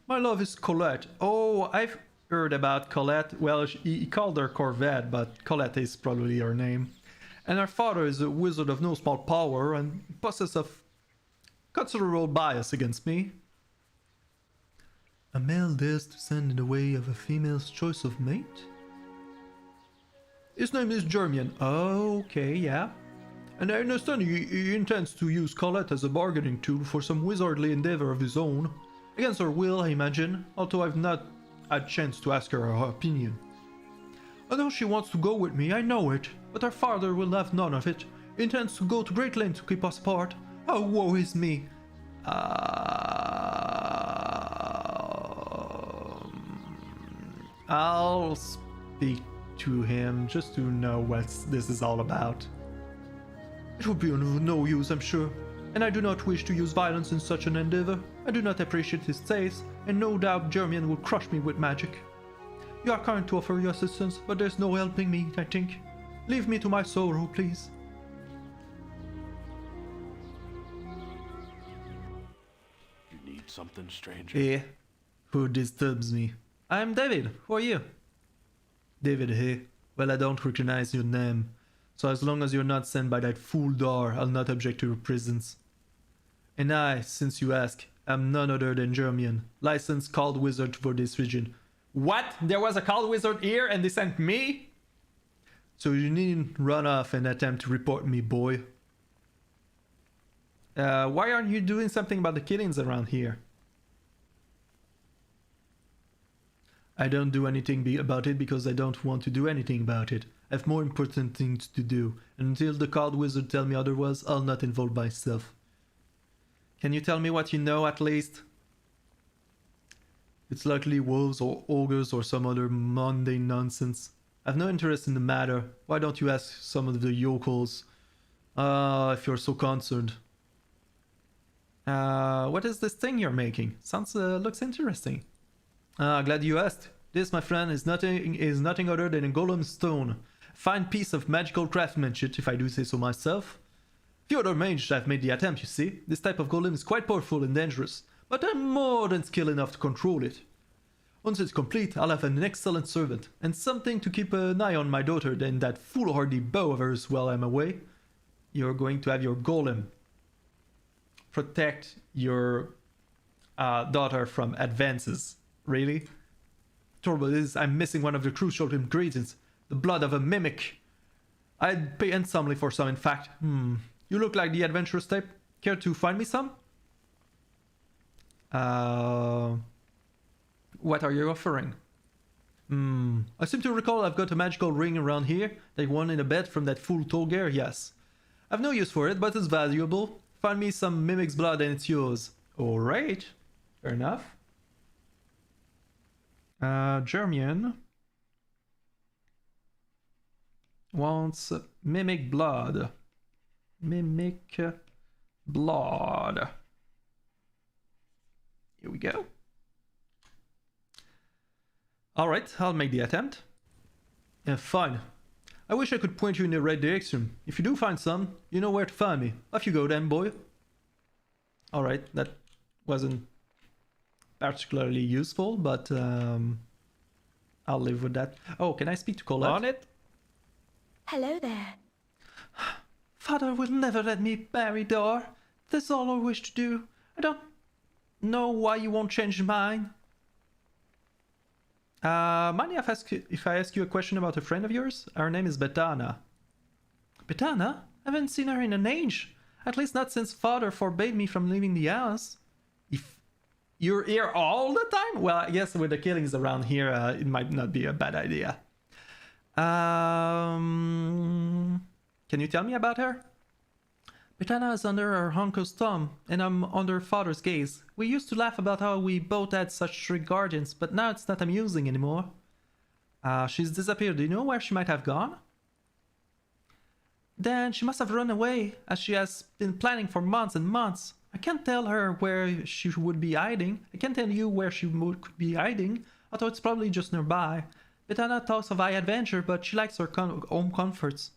Speaker 12: My love is Colette.
Speaker 10: Oh, I've heard about Colette. Well, he called her Corvette, but Colette is probably her name.
Speaker 12: And her father is a wizard of no small power and possessed of considerable bias against me. A male dares to stand in the way of a female's choice of mate? His name is Germian.
Speaker 10: Oh, okay, yeah.
Speaker 12: And I understand he intends to use Colette as a bargaining tool for some wizardly endeavor of his own. Against her will, I imagine, although I've not had a chance to ask her opinion. I know she wants to go with me, I know it, but her father will have none of it. He intends to go to great lengths to keep us apart. Oh, woe is me.
Speaker 10: I'll speak to him just to know what this is all about.
Speaker 12: It would be of no use, I'm sure, and I do not wish to use violence in such an endeavor. I do not appreciate his taste, and no doubt Germian will crush me with magic. You are kind to offer your assistance, but there's no helping me, I think. Leave me to my sorrow, please.
Speaker 11: You need something, stranger?
Speaker 10: Eh? Who disturbs me? I'm David. Who are you?
Speaker 12: David, hey. Well, I don't recognize your name. So as long as you're not sent by that fool Dar, I'll not object to your presence. And I, since you ask, am none other than Germian, licensed called wizard for this region.
Speaker 10: What? There was a call wizard here and they sent me?
Speaker 12: So you needn't run off and attempt to report me, boy.
Speaker 10: Why aren't you doing something about the killings around here?
Speaker 12: I don't do anything about it because I don't want to do anything about it. I have more important things to do, and until the card wizard tell me otherwise, I'll not involve myself.
Speaker 10: Can you tell me what you know at least?
Speaker 12: It's likely wolves or ogres or some other mundane nonsense. I've no interest in the matter. Why don't you ask some of the yokels? If you're so concerned.
Speaker 10: What is this thing you're making? Looks interesting.
Speaker 12: Glad you asked. This, my friend, is nothing other than a golem stone. Fine piece of magical craftsmanship, if I do say so myself. Few other mages have made the attempt, you see. This type of golem is quite powerful and dangerous, but I'm more than skilled enough to control it. Once it's complete, I'll have an excellent servant, and something to keep an eye on my daughter than that foolhardy bow of hers while I'm away.
Speaker 10: You're going to have your golem protect your daughter from advances. Really?
Speaker 12: Trouble is, I'm missing one of the crucial ingredients, the blood of a mimic. I'd pay handsomely for some, in fact. You look like the adventurous type. Care to find me some?
Speaker 10: What are you offering?
Speaker 12: I seem to recall I've got a magical ring around here, that won in a bet from that fool Tolger, yes. I've no use for it, but it's valuable. Find me some mimic's blood and it's yours.
Speaker 10: Alright, fair enough. Germian wants mimic blood. Mimic blood. Here we go.
Speaker 12: Alright, I'll make the attempt. Yeah, fine. I wish I could point you in the right direction. If you do find some, you know where to find me. Off you go then, boy. Alright, that wasn't particularly useful, but I'll live with that. Oh, can I speak to Colette?
Speaker 1: On it?
Speaker 4: Hello there.
Speaker 10: Father will never let me marry Dar. That's all I wish to do. I don't know why you won't change your mind.
Speaker 12: Mind if I ask you a question about a friend of yours? Her name is Betana.
Speaker 10: Betana? I haven't seen her in an age. At least not since Father forbade me from leaving the house.
Speaker 12: If you're here all the time? Well, I guess with the killings around here, it might not be a bad idea. Can you tell me about her?
Speaker 10: Betana is under her uncle's thumb, and I'm under Father's gaze. We used to laugh about how we both had such strict guardians, but now it's not amusing anymore.
Speaker 12: She's disappeared. Do you know where she might have gone?
Speaker 10: Then she must have run away, as she has been planning for months and months. I can't tell her where she would be hiding. I can't tell you where she could be hiding, although it's probably just nearby. Betana talks of high adventure, but she likes her home comforts.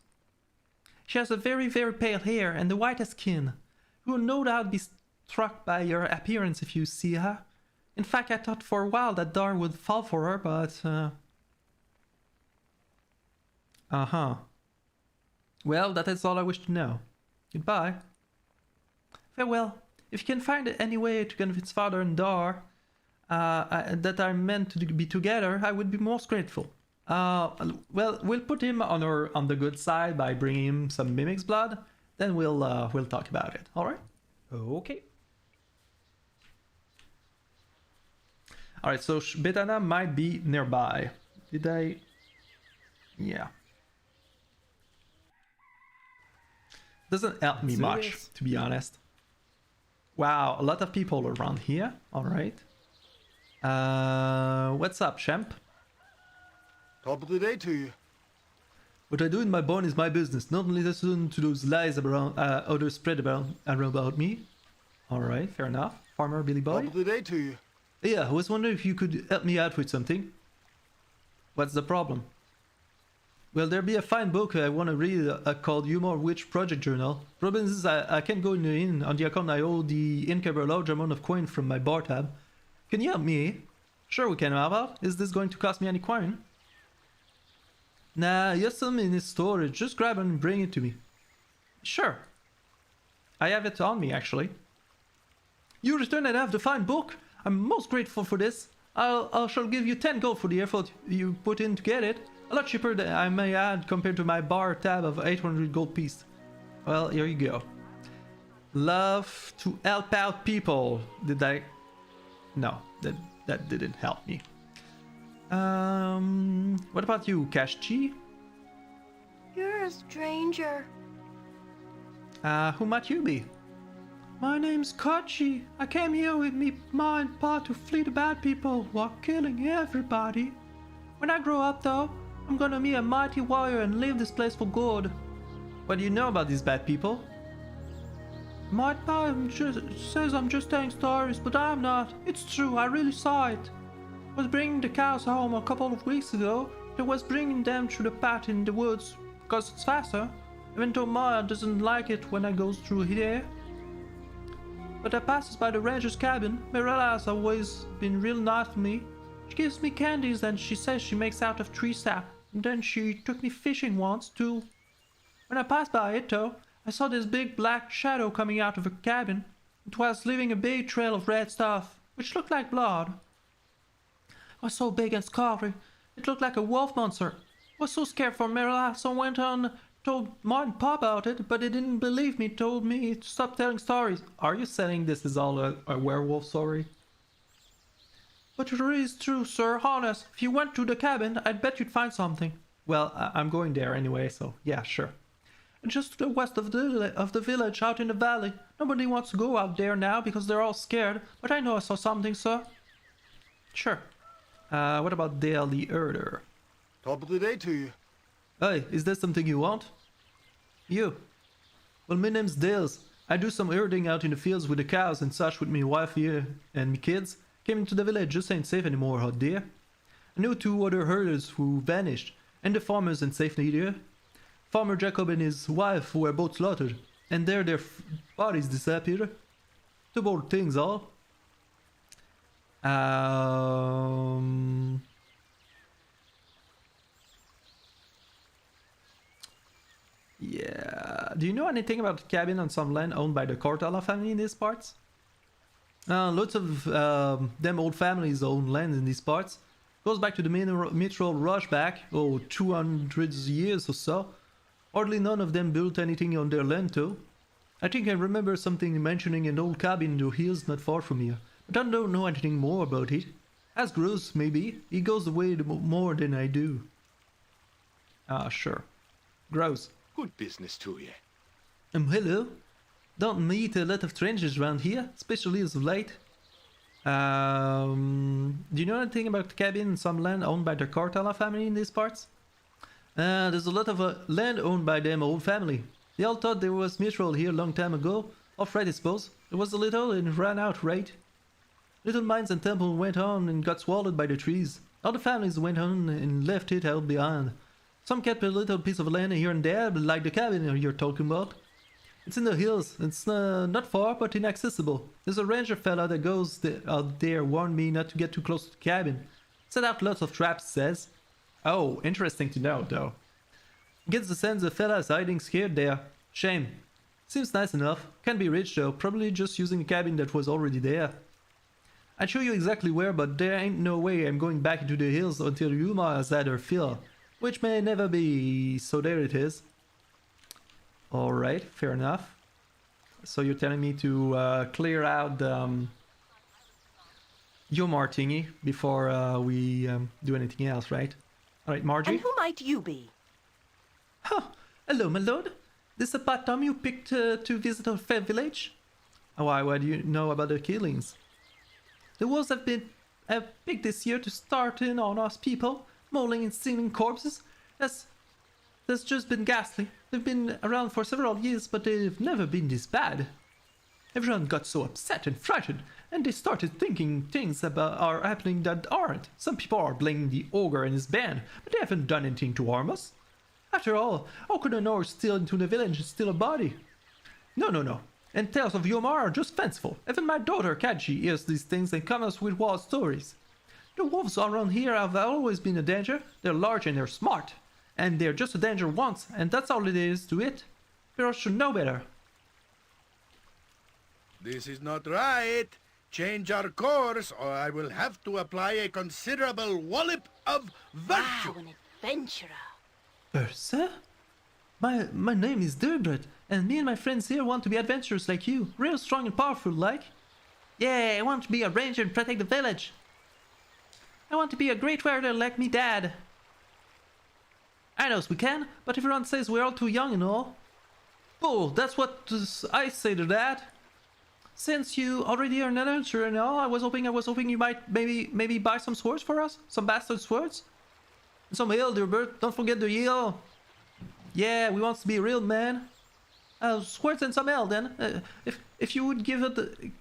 Speaker 10: She has a very, very pale hair and the whitest skin. You will no doubt be struck by her appearance if you see her. In fact, I thought for a while that Dar would fall for her, but...
Speaker 12: Uh-huh. Well, that is all I wish to know. Goodbye.
Speaker 10: Farewell. If you can find any way to convince Father and Dar that are meant to be together, I would be most grateful.
Speaker 12: Well, we'll put him on the good side by bringing him some Mimic's blood. Then we'll talk about it. All right? Okay. All right. So Betana might be nearby. Did I? Yeah. Doesn't help me much, to be honest. Wow, a lot of people around here. All right. What's up, champ?
Speaker 11: Top of the day to you.
Speaker 12: What I do in my barn is my business. Not listen to those lies around others spread about me. All right, fair enough. Farmer Billy Boy.
Speaker 11: Top of the day to you.
Speaker 12: Yeah, I was wondering if you could help me out with something. What's the problem? Well, there'll be a fine book I want to read called Humor Witch Project Journal. Problem is I can't go in the inn. On the account I owe the innkeeper a large amount of coin from my bar tab. Can you help me? Sure, we can help out. Is this going to cost me any coin? Nah, he has some in his storage. Just grab it and bring it to me. Sure. I have it on me, actually. You return and have the fine book? I'm most grateful for this. I shall give you 10 gold for the effort you put in to get it. A lot cheaper than I may add compared to my bar tab of 800 gold piece. Well, here you go. Love to help out people. Did I? No, that didn't help me. What about you, Kashchi?
Speaker 4: You're a stranger.
Speaker 12: Who might you be?
Speaker 10: My name's Kachi. I came here with me ma and pa to flee the bad people while killing everybody. When I grow up though, I'm gonna be a mighty warrior and leave this place for good.
Speaker 12: What do you know about these bad people?
Speaker 10: My pa says I'm just telling stories, but I'm not. It's true, I really saw it. I was bringing the cows home a couple of weeks ago. I was bringing them through the path in the woods because it's faster, even though Maya doesn't like it when I go through here. But I passes by the ranger's cabin. Mirella has always been real nice to me. She gives me candies and she says she makes out of tree sap. And then she took me fishing once too. When I passed by it though, I saw this big black shadow coming out of her cabin. It was leaving a big trail of red stuff, which looked like blood. It was so big and scary, it looked like a wolf monster. I was so scared for Mirella, so I went on, told Ma and Pa about it, but they didn't believe me, told me to stop telling stories.
Speaker 12: Are you saying this is all a werewolf story?
Speaker 10: But it is true, sir, honest. If you went to the cabin, I'd bet you'd find something.
Speaker 12: Well, I'm going there anyway, so yeah, sure.
Speaker 10: And just to the west of the village, out in the valley. Nobody wants to go out there now because they're all scared, but I know I saw something, sir.
Speaker 12: Sure. What about Dale the Herder?
Speaker 11: Top of the day to you.
Speaker 12: Hey, is there something you want? You. Well, my name's Dales. I do some herding out in the fields with the cows and such with me wife here and me kids. Came into the village, just ain't safe anymore out there. I knew 2 other herders who vanished. And the farmers in Safe Nadia. Farmer Jacob and his wife were both slaughtered, and there their bodies disappeared. Two bold things all. Yeah. Do you know anything about the cabin on some land owned by the Cortella family in these parts? Lots of them old families own land in these parts. Goes back to the mitral rushback, 200 years or so. Hardly none of them built anything on their land though. I think I remember something mentioning an old cabin in the hills not far from here, but I don't know anything more about it. Ask Gross, maybe. He goes away more than I do. Sure. Gross.
Speaker 11: Good business to you.
Speaker 12: Hello. Don't meet a lot of strangers around here, especially as of late. Do you know anything about the cabin and some land owned by the Cortella family in these parts? There's a lot of land owned by them old family. They all thought there was mitral here a long time ago. Off right, I suppose. There was a little and ran out, right? Little mines and temple went on and got swallowed by the trees. Other families went on and left it out behind. Some kept a little piece of land here and there, like the cabin you're talking about. It's in the hills. It's not far, but inaccessible. There's a ranger fella that goes out there warned me not to get too close to the cabin. Set out lots of traps, says. Oh, interesting to know, though. Gets the sense the fella is hiding scared there. Shame. Seems nice enough. Can't be rich, though. Probably just using a cabin that was already there. I'd show you exactly where, but there ain't no way I'm going back into the hills until Umar has had her fill. Which may never be, so there it is. Alright, fair enough. So you're telling me to clear out the Umar thingy before we do anything else, right? Alright, Margie?
Speaker 9: And who might you be?
Speaker 12: Huh, hello, my lord. This a part time you picked to visit our fair village? Why, what do you know about the killings? The wolves have been picked this year to start in on us people, mauling and stealing corpses. That's just been ghastly. They've been around for several years, but they've never been this bad. Everyone got so upset and frightened, and they started thinking things are happening that aren't. Some people are blaming the ogre and his band, but they haven't done anything to harm us. After all, how could an ogre steal into the village and steal a body? No. And tales of Yomar are just fanciful. Even my daughter Kaji hears these things and comes with wild stories. The wolves around here have always been a danger. They're large and they're smart. And they're just a danger once, and that's all it is to it. People should know better.
Speaker 11: This is not right. Change our course, or I will have to apply a considerable wallop of virtue.
Speaker 9: Wow, an adventurer.
Speaker 12: Sir? My name is Dirbert, and me and my friends here want to be adventurers like you. Real strong and powerful, like. Yeah, I want to be a ranger and protect the village. I want to be a great warrior like me dad. I knows we can, but everyone says we're all too young and all. Bull, that's what I say to that. Since you already are an adventurer and all, I was hoping you might maybe buy some swords for us? Some bastard swords? And some ale, Dirbert. Don't forget the ale. Yeah, we want to be a real man. Swords and some ale then. If you would give it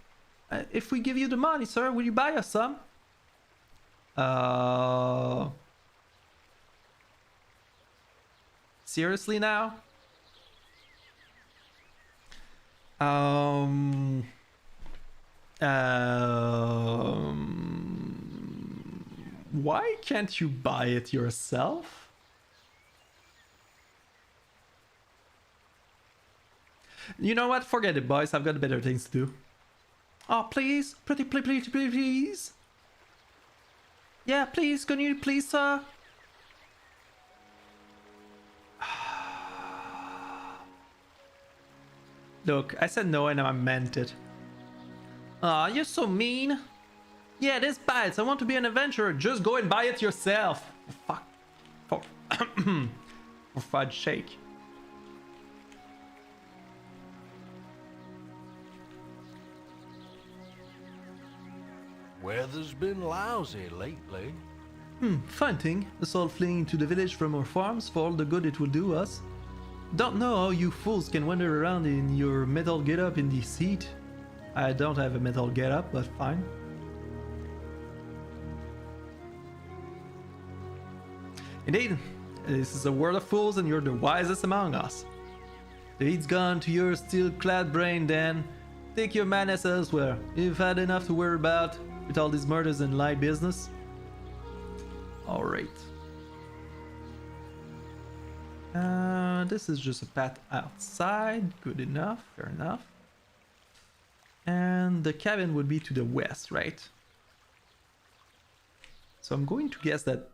Speaker 12: if we give you the money, sir, will you buy us some? Seriously now? Why can't you buy it yourself? You know what? Forget it, boys. I've got better things to do. Oh, please. Please. Yeah, please. Can you please, sir? Look, I said no and I meant it. Aw, you're so mean. Yeah, this bites. I want to be an adventurer. Just go and buy it yourself. Fuck. For fudge sake.
Speaker 13: Weather's been lousy lately.
Speaker 12: Fine thing. Us all fleeing to the village from our farms for all the good it will do us. Don't know how you fools can wander around in your metal getup in this heat. I don't have a metal getup, but fine. Indeed. This is a world of fools, and you're the wisest among us. The heat's gone to your steel-clad brain, then. Take your madness elsewhere. You've had enough to worry about with all these murders and lie business. Alright. This is just a path outside. Good enough. Fair enough. And the cabin would be to the west, right? So I'm going to guess that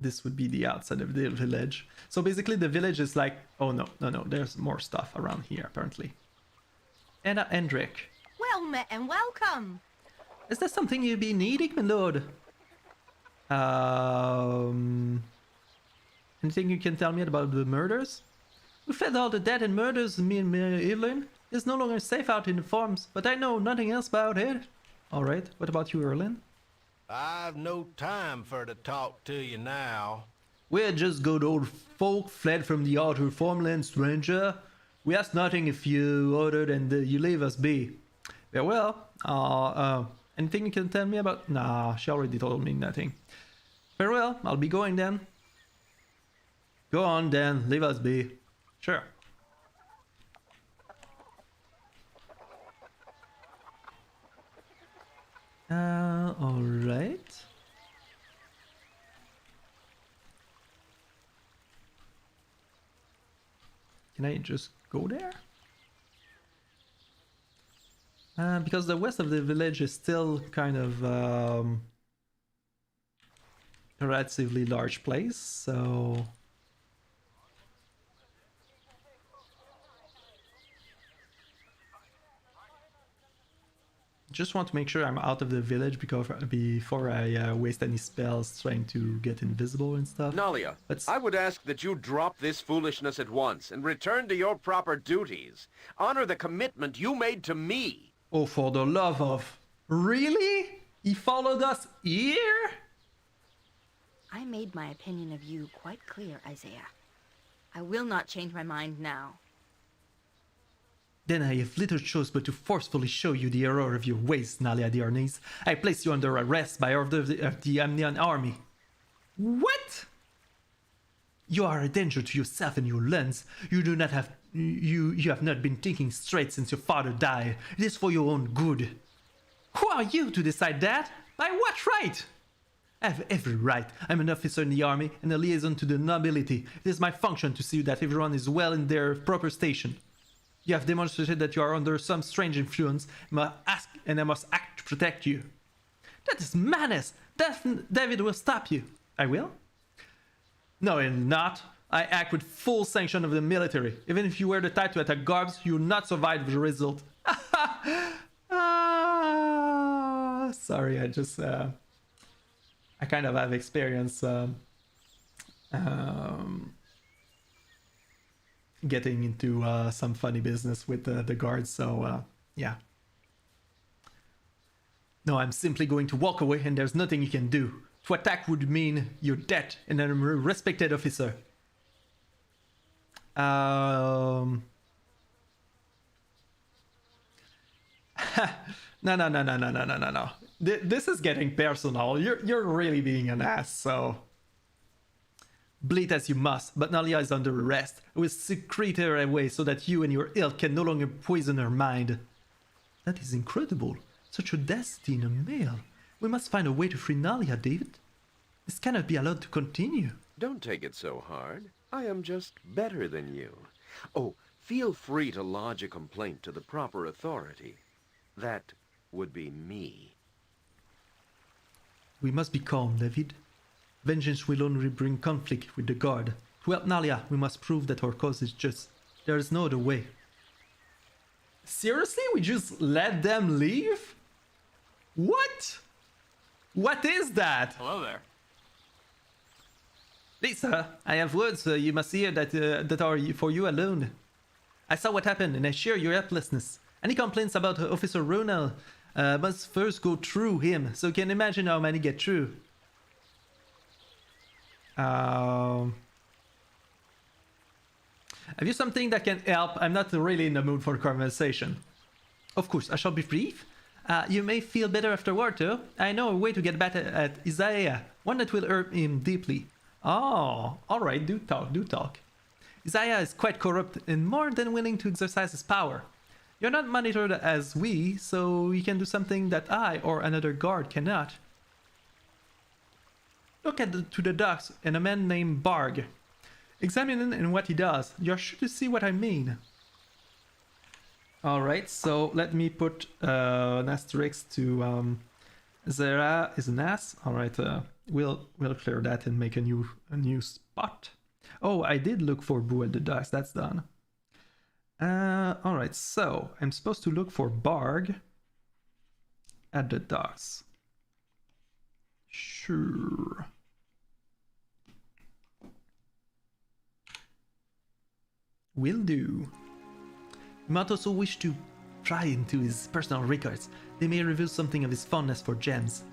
Speaker 12: this would be the outside of the village. So basically the village is like... Oh no, there's more stuff around here apparently. Anna Hendrik.
Speaker 9: Well met and welcome.
Speaker 12: Is there something you'd be needing, my lord? Anything you can tell me about the murders? We fed all the dead and murders, me and Erlin. It's no longer safe out in the farms, but I know nothing else about it. Alright, what about you, Erlin?
Speaker 13: I've no time for to talk to you now.
Speaker 12: We're just good old folk fled from the outer farmland, stranger. We ask nothing if you ordered and you leave us be. Very well. Anything you can tell me about? Nah, she already told me nothing. Very well, I'll be going then. Go on then, leave us be. Sure. Alright. Can I just go there? Because the west of the village is still kind of a relatively large place, so... Just want to make sure I'm out of the village before I waste any spells trying to get invisible and stuff.
Speaker 14: Nalia, I would ask that you drop this foolishness at once and return to your proper duties. Honor the commitment you made to me.
Speaker 12: Oh, for the love of... Really? He followed us here?
Speaker 4: I made my opinion of you quite clear, Isaiah. I will not change my mind now.
Speaker 12: Then I have little choice but to forcefully show you the error of your ways, Nalia Diarnes. I place you under arrest by order of the Amnian army. What? You are a danger to yourself and your lands. You do not have... You have not been thinking straight since your father died. It is for your own good. Who are you to decide that? By what right? I have every right. I'm an officer in the army and a liaison to the nobility. It is my function to see that everyone is well in their proper station. You have demonstrated that you are under some strange influence, and I must act to protect you. That is madness! David will stop you. I will? No, I'm not. I act with full sanction of the military. Even if you were the type to attack guards, you will not survive the result. Sorry, I kind of have experience getting into some funny business with the guards, so yeah. No, I'm simply going to walk away and there's nothing you can do. To attack would mean your death and I'm a respected officer. No. This is getting personal. You're really being an ass, so... Bleed as you must, but Nalia is under arrest. I will secrete her away so that you and your ilk can no longer poison her mind. That is incredible. Such audacity in a male. We must find a way to free Nalia, David. This cannot be allowed to continue.
Speaker 14: Don't take it so hard. I am just better than you. Oh, feel free to lodge a complaint to the proper authority. That would be me.
Speaker 12: We must be calm, David. Vengeance will only bring conflict with the guard. To help Nalia, we must prove that our cause is just. There is no other way. Seriously? We just let them leave? What? What is that?
Speaker 3: Hello there.
Speaker 12: Lisa, I have words you must hear that are for you alone. I saw what happened and I share your helplessness. Any complaints about Officer Ronald must first go through him, so you can imagine how many get through. Have you something that can help? I'm not really in the mood for conversation. Of course, I shall be brief. You may feel better afterward, too. I know a way to get back at Isaiah, one that will hurt him deeply. Oh, alright, do talk, do talk. Isaiah is quite corrupt and more than willing to exercise his power. You're not monitored as we, so you can do something that I or another guard cannot. Look to the docks and a man named Barg. Examine him and what he does. You're sure to see what I mean. Alright, so let me put an asterisk to Zera is an ass. Alright, we'll clear that and make a new spot. Oh, I did look for Boo at the docks, that's done. Alright, so I'm supposed to look for Barg at the docks. Sure. Will do. You might also wish to pry into his personal records. They may reveal something of his fondness for gems.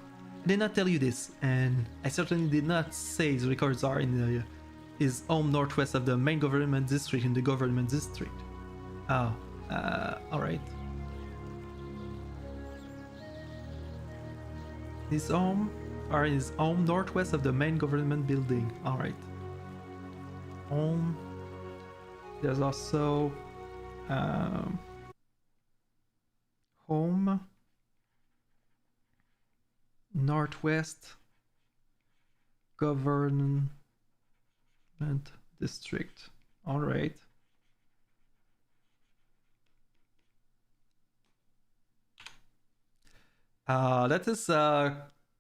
Speaker 12: I did not tell you this, and I certainly did not say his records are in his home northwest of the main government district in the government district. Oh, alright. His home northwest of the main government building. Alright. Home. There's also home northwest government district. All right. That is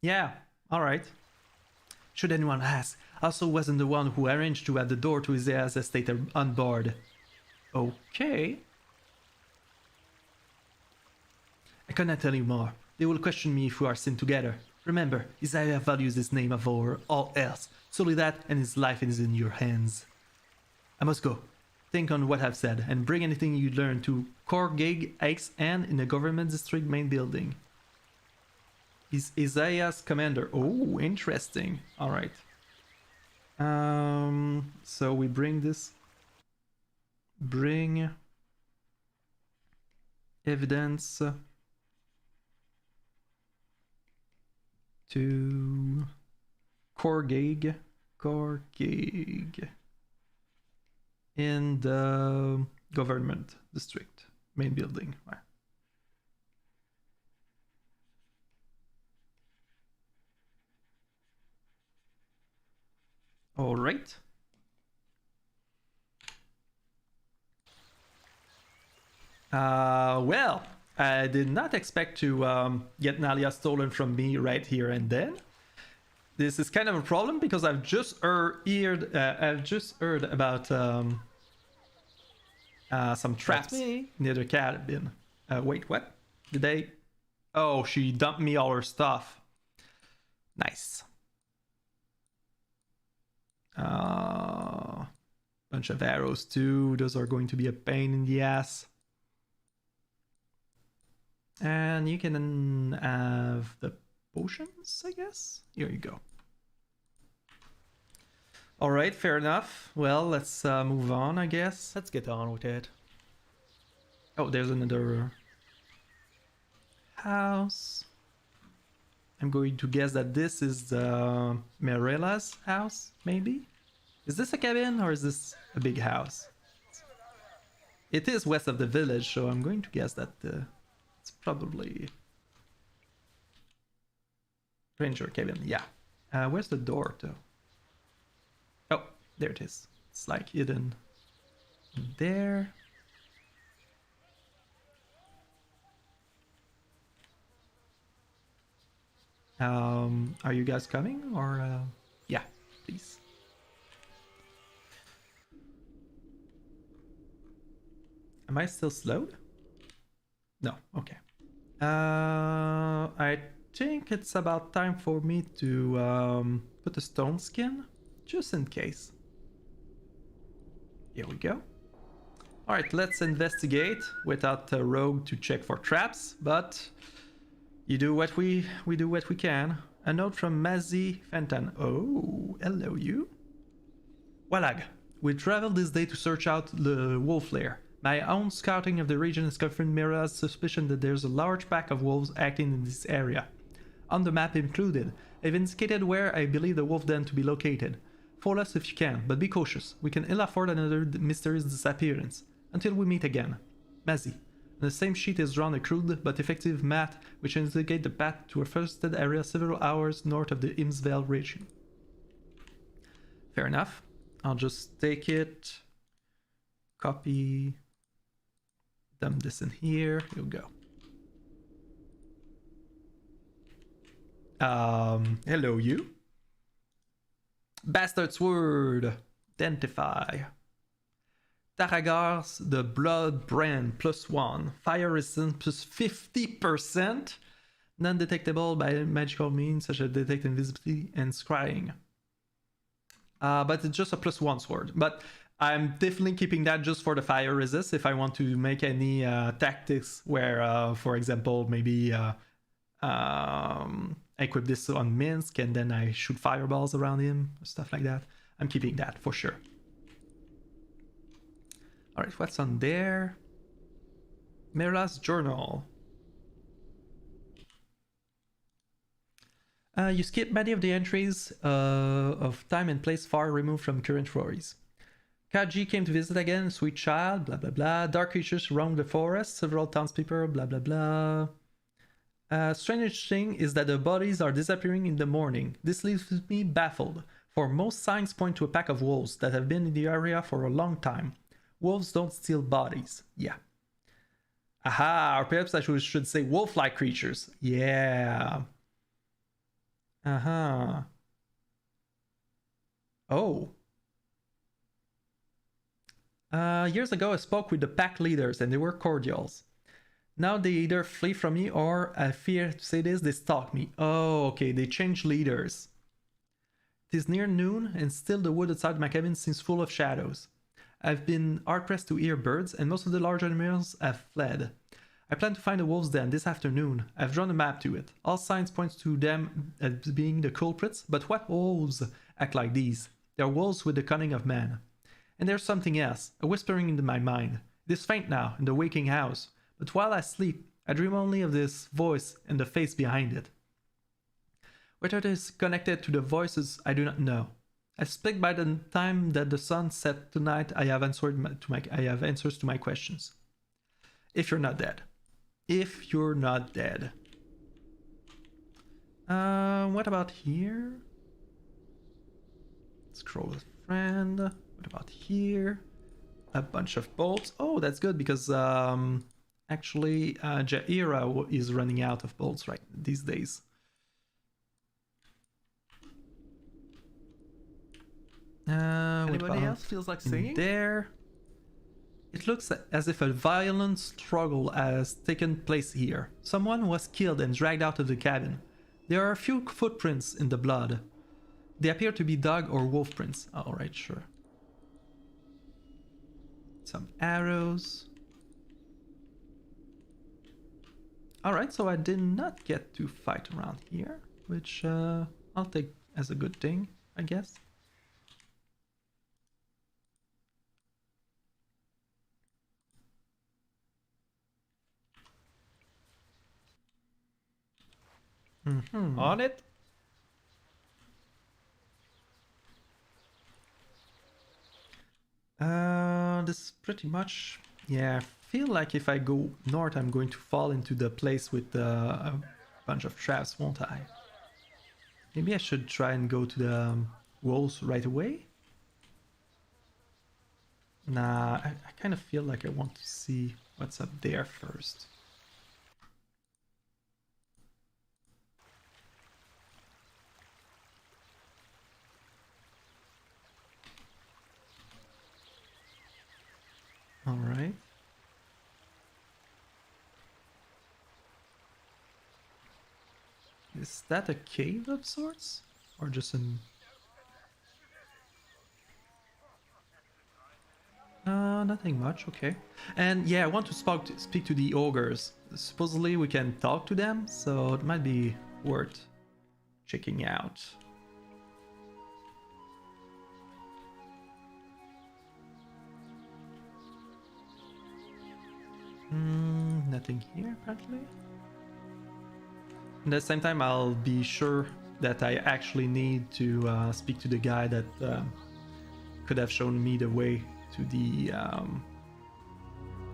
Speaker 12: yeah, all right. Should anyone ask, also wasn't the one who arranged to have the door to his estate unbarred. Okay. I cannot tell you more. They will question me if we are seen together. Remember, Isaiah values his name over all else. Solely that, and his life is in your hands. I must go. Think on what I've said, and bring anything you learn to Corgig X and in the government district main building. Is Isaiah's commander. Oh, interesting. Alright. So we bring this. Bring evidence to Corgig in the government district main building. All right. Well, I did not expect to get Nalia stolen from me right here and then. This is kind of a problem because I've just heard about some traps near the cabin. Wait, what? Did they? Oh, she dumped me all her stuff. Nice. Bunch of arrows too. Those are going to be a pain in the ass. And you can have the potions, I guess. Here you go. All right, fair enough. Well, let's move on, I guess.
Speaker 3: Let's get on with it.
Speaker 12: Oh, there's another house. I'm going to guess that this is Marella's house, maybe? Is this a cabin or is this a big house? It is west of the village, so I'm going to guess that it's probably Ranger cabin, yeah. Where's the door, though? Oh, there it is. It's like hidden there. Are you guys coming or yeah, please. Am I still slowed? No, okay. I think it's about time for me to put a stone skin, just in case. Here we go. Alright, let's investigate without a rogue to check for traps, but you do what we do what we can. A note from Mazzy Fenton. Oh, hello you. Walag, we traveled this day to search out the wolf lair. My own scouting of the region has confirmed Mira's suspicion that there's a large pack of wolves acting in this area. On the map included, I've indicated where I believe the wolf den to be located. report us if you can, but be cautious. We can ill afford another mysterious disappearance. Until we meet again. Mazzy. On the same sheet is drawn a crude but effective map which indicates the path to a forested area several hours north of the Imsvale region. Fair enough. I'll just take it, copy, dump this in here. Here we go. Hello you. Bastard's word. Identify. Taragar's the blood brand +1. Fire resistance +50%. Non-detectable by magical means such as detect invisibility and scrying. But it's just a +1 sword. But I'm definitely keeping that just for the fire resist if I want to make any tactics where, for example, maybe equip this on Minsk and then I shoot fireballs around him, stuff like that. I'm keeping that for sure. Alright, what's on there? Mira's journal. You skip many of the entries of time and place far removed from current stories. Kaji came to visit again, sweet child, blah blah blah. Dark creatures roam the forest, several townspeople, blah blah blah. Strange thing is that the bodies are disappearing in the morning. This leaves me baffled, for most signs point to a pack of wolves that have been in the area for a long time. Wolves don't steal bodies. Yeah. Aha, or perhaps I should say wolf-like creatures. Yeah. Uh-huh. Oh. Years ago I spoke with the pack leaders and they were cordials. Now they either flee from me or, I fear to say this, they stalk me. Oh, okay, they changed leaders. It is near noon and still the wood outside my cabin seems full of shadows. I've been hard-pressed to hear birds and most of the large animals have fled. I plan to find the wolves den this afternoon. I've drawn a map to it. All signs point to them as being the culprits, but what wolves act like these? They are wolves with the cunning of man. And there's something else, a whispering in my mind. It is faint now, in the waking house, but while I sleep, I dream only of this voice and the face behind it. Whether it is connected to the voices, I do not know. I suspect by the time that the sun set tonight, I have answers to my questions. If you're not dead. If you're not dead. What about here? Scroll with friend. What about here? A bunch of bolts. Oh, that's good because actually Jaira is running out of bolts right these days.
Speaker 3: Anybody else feels like singing?
Speaker 12: There. It looks as if a violent struggle has taken place here. Someone was killed and dragged out of the cabin. There are a few footprints in the blood. They appear to be dog or wolf prints. Alright, sure. Some arrows. Alright, so I did not get to fight around here, which I'll take as a good thing, I guess.
Speaker 3: On it.
Speaker 12: This is pretty much... Yeah, I feel like if I go north, I'm going to fall into the place with a bunch of traps, won't I? Maybe I should try and go to the walls right away? Nah, I kind of feel like I want to see what's up there first. All right. Is that a cave of sorts? Or just an... nothing much, okay. And yeah, I want to speak to the ogres. Supposedly we can talk to them, so it might be worth checking out. Nothing here, apparently. At the same time, I'll be sure
Speaker 1: that I actually need to speak to the guy that could have shown me the way to the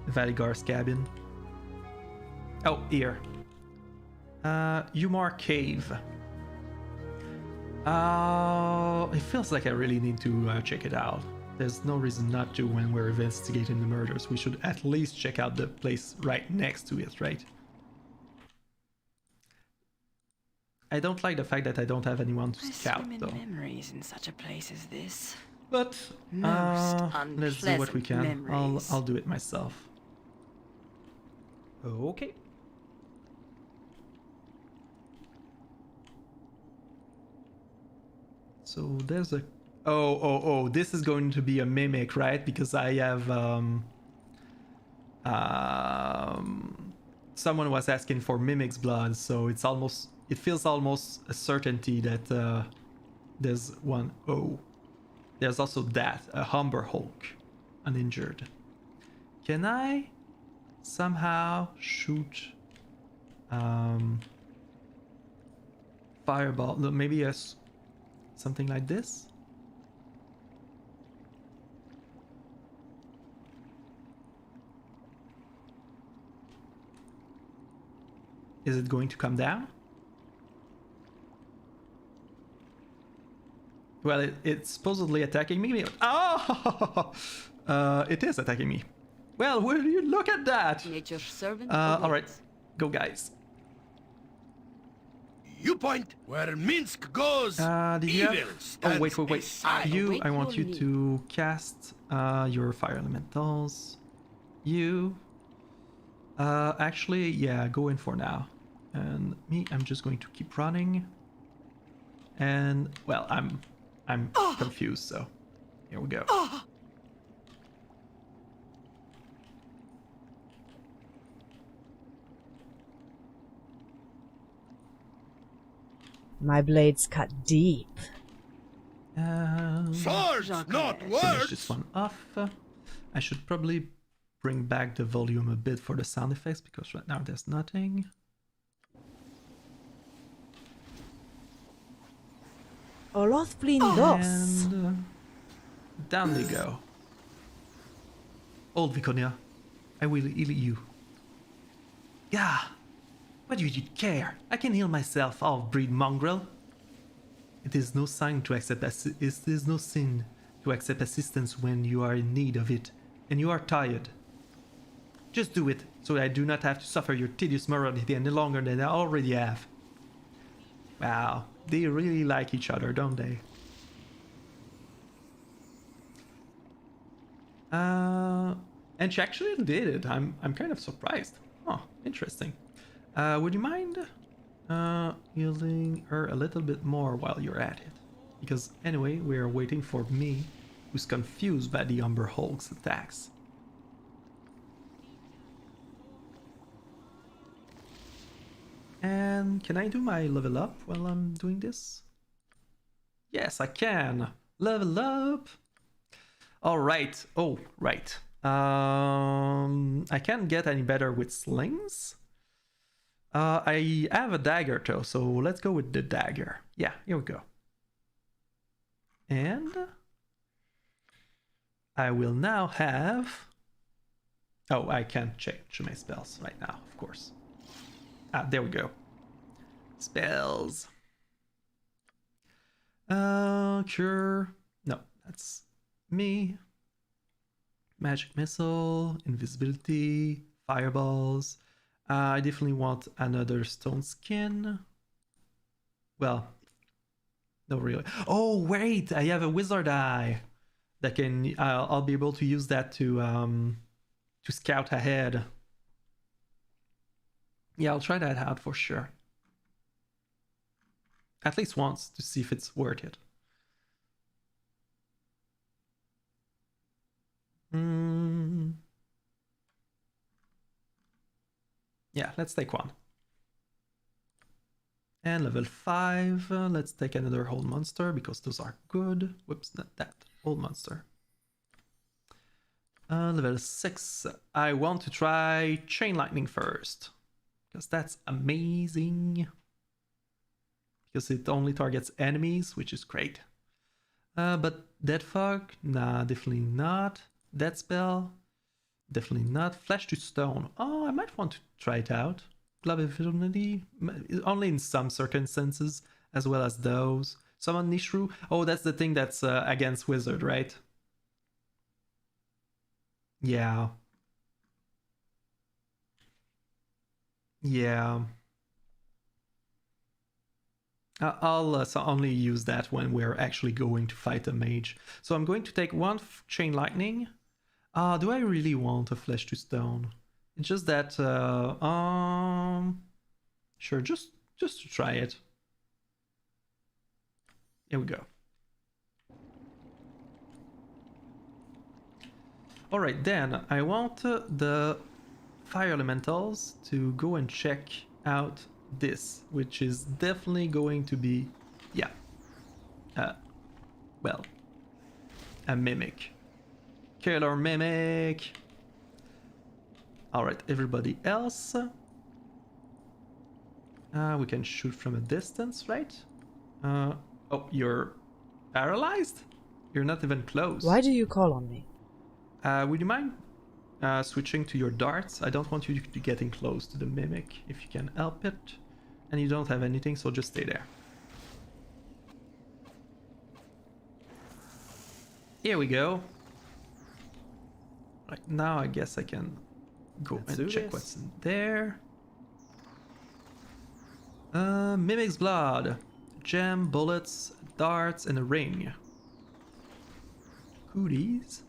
Speaker 1: Valigar's cabin. Oh, here. Umar Cave. It feels like I really need to check it out. There's no reason not to when we're investigating the murders. We should at least check out the place right next to it, right? I don't like the fact that I don't have anyone to scout, though.
Speaker 8: Memories in such a place as this.
Speaker 1: But let's do what we can. I'll do it myself.
Speaker 3: Okay.
Speaker 1: So there's a... Oh, this is going to be a mimic, right? Because I have... someone was asking for mimic's blood, so it's almost... It feels almost a certainty that there's one. Oh. There's also that, a Humber Hulk, uninjured. Can I somehow shoot fireball? No, maybe something like this? Is it going to come down? Well, it's supposedly attacking me. Oh! It is attacking me. Well, will you look at that?
Speaker 8: Nature's servant.
Speaker 1: Alright, go guys.
Speaker 11: You point where Minsk goes. Evil stands
Speaker 1: Oh, wait.
Speaker 11: beside.
Speaker 1: You, I want you to cast your fire elementals. You. Actually, yeah, go in for now. And me, I'm just going to keep running. And, well, I'm confused, so here we go.
Speaker 15: My blades cut deep.
Speaker 11: Swords, not
Speaker 1: Finish
Speaker 11: words.
Speaker 1: this one off. I should probably bring back the volume a bit for the sound effects because right now there's nothing.
Speaker 15: Olothblin dos.
Speaker 1: And down they go. Old Viconia, I will heal you. Yeah, why do you care? I can heal myself, half-breed mongrel. It is no sin to accept assistance when you are in need of it, and you are tired. Just do it, so I do not have to suffer your tedious morality any longer than I already have. Wow, they really like each other, don't they? And she actually did it. I'm kind of surprised. Oh, interesting. Would you mind healing her a little bit more while you're at it? Because anyway, we're waiting for me, who's confused by the Umber Hulk's attacks. And can I do my level up while I'm doing this? Yes, I can. Level up. All right. Oh, right. I can't get any better with slings. I have a dagger though, so let's go with the dagger. Yeah, here we go. And I will now have... Oh, I can't change my spells right now, of course. Ah, there we go. Spells. Cure. No, that's me. Magic missile, invisibility, fireballs. I definitely want another stone skin. Well, no, really. Oh, wait, I have a wizard eye that can. I'll be able to use that to scout ahead. Yeah, I'll try that out for sure. At least once to see if it's worth it. Yeah, let's take one. And level 5, let's take another whole monster because those are good. Whoops, not that. Old monster. Level 6, I want to try Chain Lightning first. Because that's amazing.
Speaker 12: because it only targets enemies, which is great. But Dead Fog? Nah, definitely not. Dead Spell? Definitely not. Flesh to Stone. Oh, I might want to try it out. Glove Invisibility? Only in some circumstances, as well as those. Summon Nishru? Oh, that's the thing that's against Wizard, right? Yeah. Yeah. I'll only use that when we're actually going to fight a mage. So I'm going to take one Chain Lightning. Do I really want a Flesh to Stone? It's just that, sure, just to try it. Here we go. Alright, then I want the Fire Elementals to go and check out this, which is definitely going to be, yeah, well, a Mimic. Killer Mimic! Alright, everybody else. We can shoot from a distance, right? Oh, you're paralyzed? You're not even close.
Speaker 15: Why do you call on me?
Speaker 12: Would you mind switching to your darts? I don't want you to getting close to the Mimic, if you can help it. And you don't have anything, so just stay there. Here we go. Right, now I guess I can go and check what's in there. Mimic's Blood. Gem, bullets, darts, and a ring. Goodies.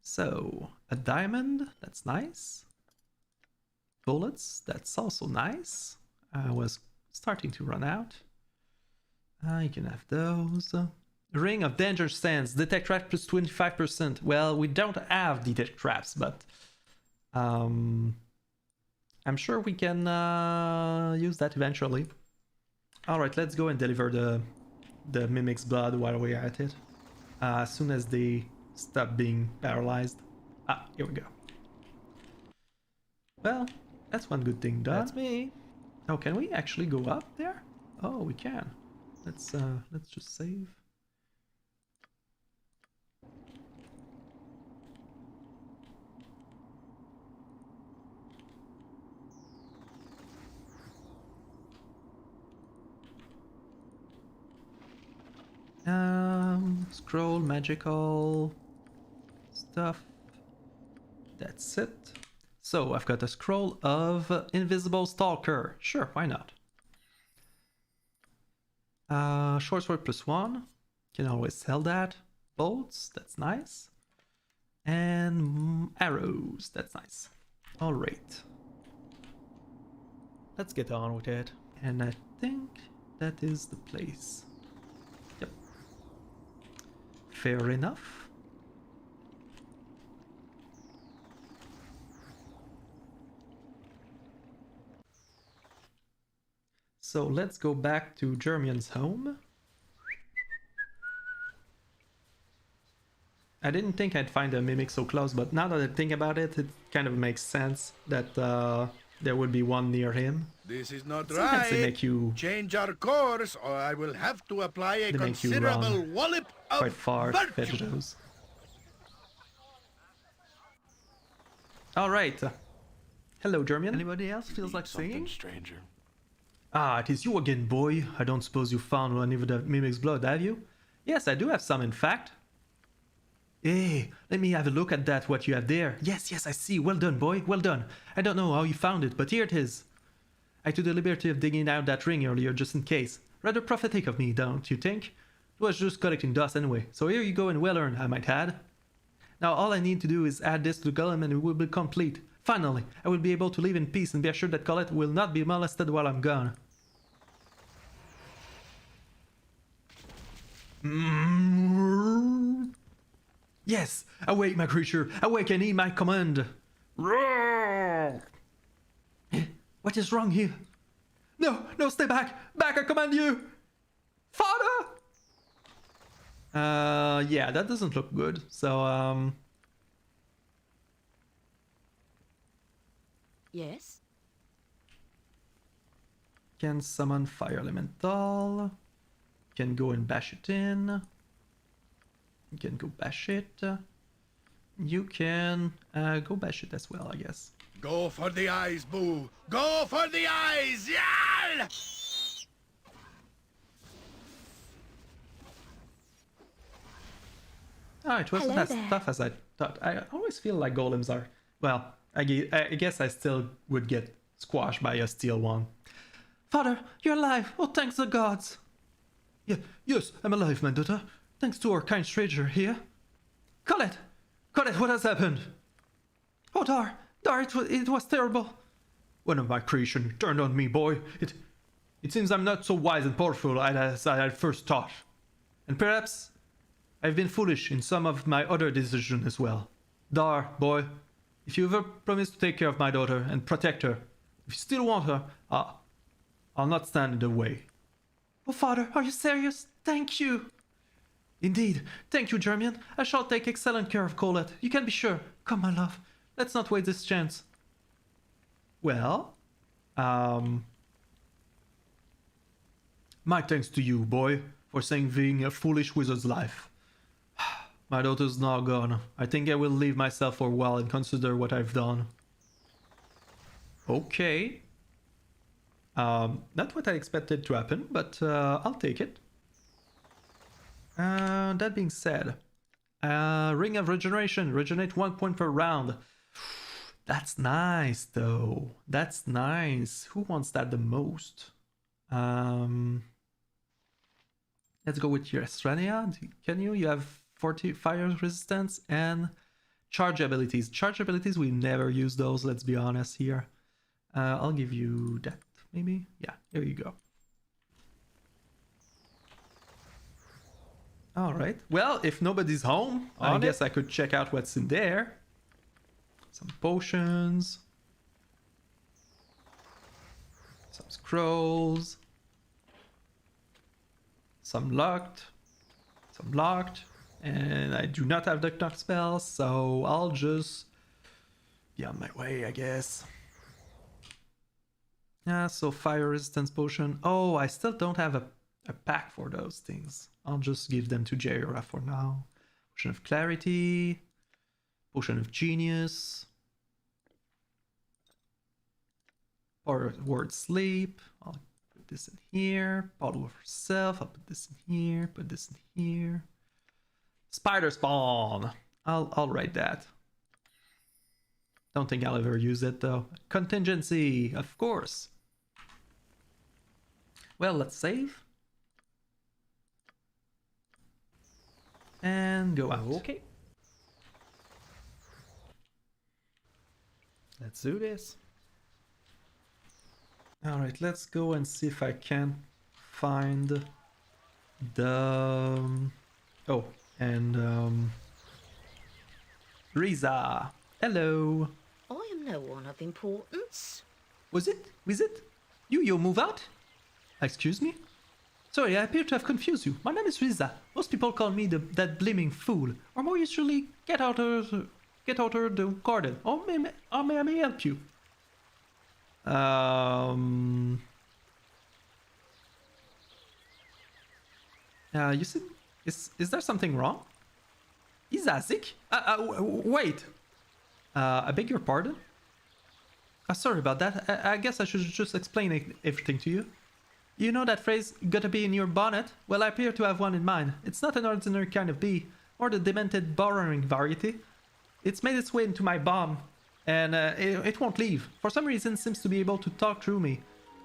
Speaker 12: So, a diamond, that's nice. Bullets, that's also nice. I was starting to run out. You can have those. Ring of Danger Sands, detect trap plus 25%. Well, we don't have detect traps, but I'm sure we can use that eventually. Alright, let's go and deliver the Mimic's Blood while we're at it. As soon as they stop being paralyzed. Here we go. Well, that's one good thing done.
Speaker 3: That's me.
Speaker 12: Oh, can we actually go up there? Oh, we can. Let's just save. Scroll, magical stuff. That's it. So I've got a scroll of Invisible Stalker. Sure, why not? Short sword +1. Can always sell that. Bolts, that's nice. And arrows, that's nice. Alright.
Speaker 3: Let's get on with it.
Speaker 12: And I think that is the place. Yep. Fair enough. So let's go back to Germian's home. I didn't think I'd find a Mimic so close, but now that I think about it, it kind of makes sense that there would be one near him.
Speaker 11: This is not
Speaker 12: Sometimes they
Speaker 11: right.
Speaker 12: make you
Speaker 11: Change our course, or I will have to apply a considerable wallop of
Speaker 12: quite far to fetch
Speaker 11: virtue.
Speaker 12: those. All right. Hello, Germian.
Speaker 3: Anybody else feels like singing?
Speaker 7: Stranger.
Speaker 12: Ah, it is you again, boy. I don't suppose you found any of the Mimic's blood, have you? Yes, I do have some, in fact. Hey, let me have a look at that, what you have there. Yes, yes, I see. Well done, boy. Well done. I don't know how you found it, but here it is. I took the liberty of digging out that ring earlier, just in case. Rather prophetic of me, don't you think? It was just collecting dust anyway, so here you go and well earned, I might add. Now all I need to do is add this to the golem and it will be complete. Finally, I will be able to live in peace and be assured that Colette will not be molested while I'm gone. Yes! Awake, my creature! Awake and heed my command! Roar! What is wrong here? No! No, stay back! Back, I command you! Father! Yeah, that doesn't look good. So,
Speaker 4: Yes?
Speaker 12: Can summon fire elemental. Can go and bash it in. You can go bash it. You can go bash it as well, I guess.
Speaker 11: Go for the eyes, Boo! Go for the eyes! Yeah!
Speaker 12: Oh, it wasn't as tough as I thought. I always feel like golems are... Well, I guess I still would get squashed by a steel one. Father, you're alive! Oh, thanks the gods! Yeah, yes, I'm alive, my daughter. Thanks to our kind stranger here. Colette! Colette, what has happened? Oh, Dar, it was terrible. One of my creation turned on me, boy. It seems I'm not so wise and powerful as I had first thought. And perhaps I've been foolish in some of my other decisions as well. Dar, boy, if you ever promise to take care of my daughter and protect her, if you still want her, I'll not stand in the way. Oh, Father, are you serious? Thank you. Indeed. Thank you, Germian. I shall take excellent care of Colette. You can be sure. Come, my love. Let's not waste this chance. Well, my thanks to you, boy, for saving a foolish wizard's life. My daughter's now gone. I think I will leave myself for a while and consider what I've done. Okay. Not what I expected to happen, but I'll take it. That being said, Ring of Regeneration. Regenerate 1 point per round. That's nice, though. That's nice. Who wants that the most? Let's go with your Estrania. Can you? You have 40 fire resistance and charge abilities. Charge abilities, we never use those, let's be honest here. I'll give you that, maybe? Yeah, here you go. Alright, well, if nobody's home, I guess I could check out what's in there. Some potions. Some scrolls. Some locked. Some locked. And I do not have the knock spell, so I'll just be on my way, I guess. Yeah, so fire resistance potion. Oh, I still don't have a pack for those things. I'll just give them to Jaira for now. Potion of Clarity. Potion of Genius. Or Word Sleep. I'll put this in here. Bottle of Herself. I'll put this in here. Put this in here. Spider Spawn. I'll write that. Don't think I'll ever use it though. Contingency, of course. Well, let's save. And go out.
Speaker 3: Okay. Let's do this.
Speaker 12: Alright, let's go and see if I can find the... Oh, and Riza. Hello.
Speaker 4: I am no one of importance.
Speaker 12: Was it? You move out? Excuse me? Sorry, I appear to have confused you. My name is Riza. Most people call me that blaming fool, or more usually, get out of the garden. Or may I help you? You see, is there something wrong? Izazik? Wait. I beg your pardon? Sorry about that. I guess I should just explain everything to you. You know that phrase, gotta be in your bonnet? Well, I appear to have one in mind. It's not an ordinary kind of bee, or the demented borrowing variety. It's made its way into my bomb, and it won't leave. For some reason, it seems to be able to talk through me,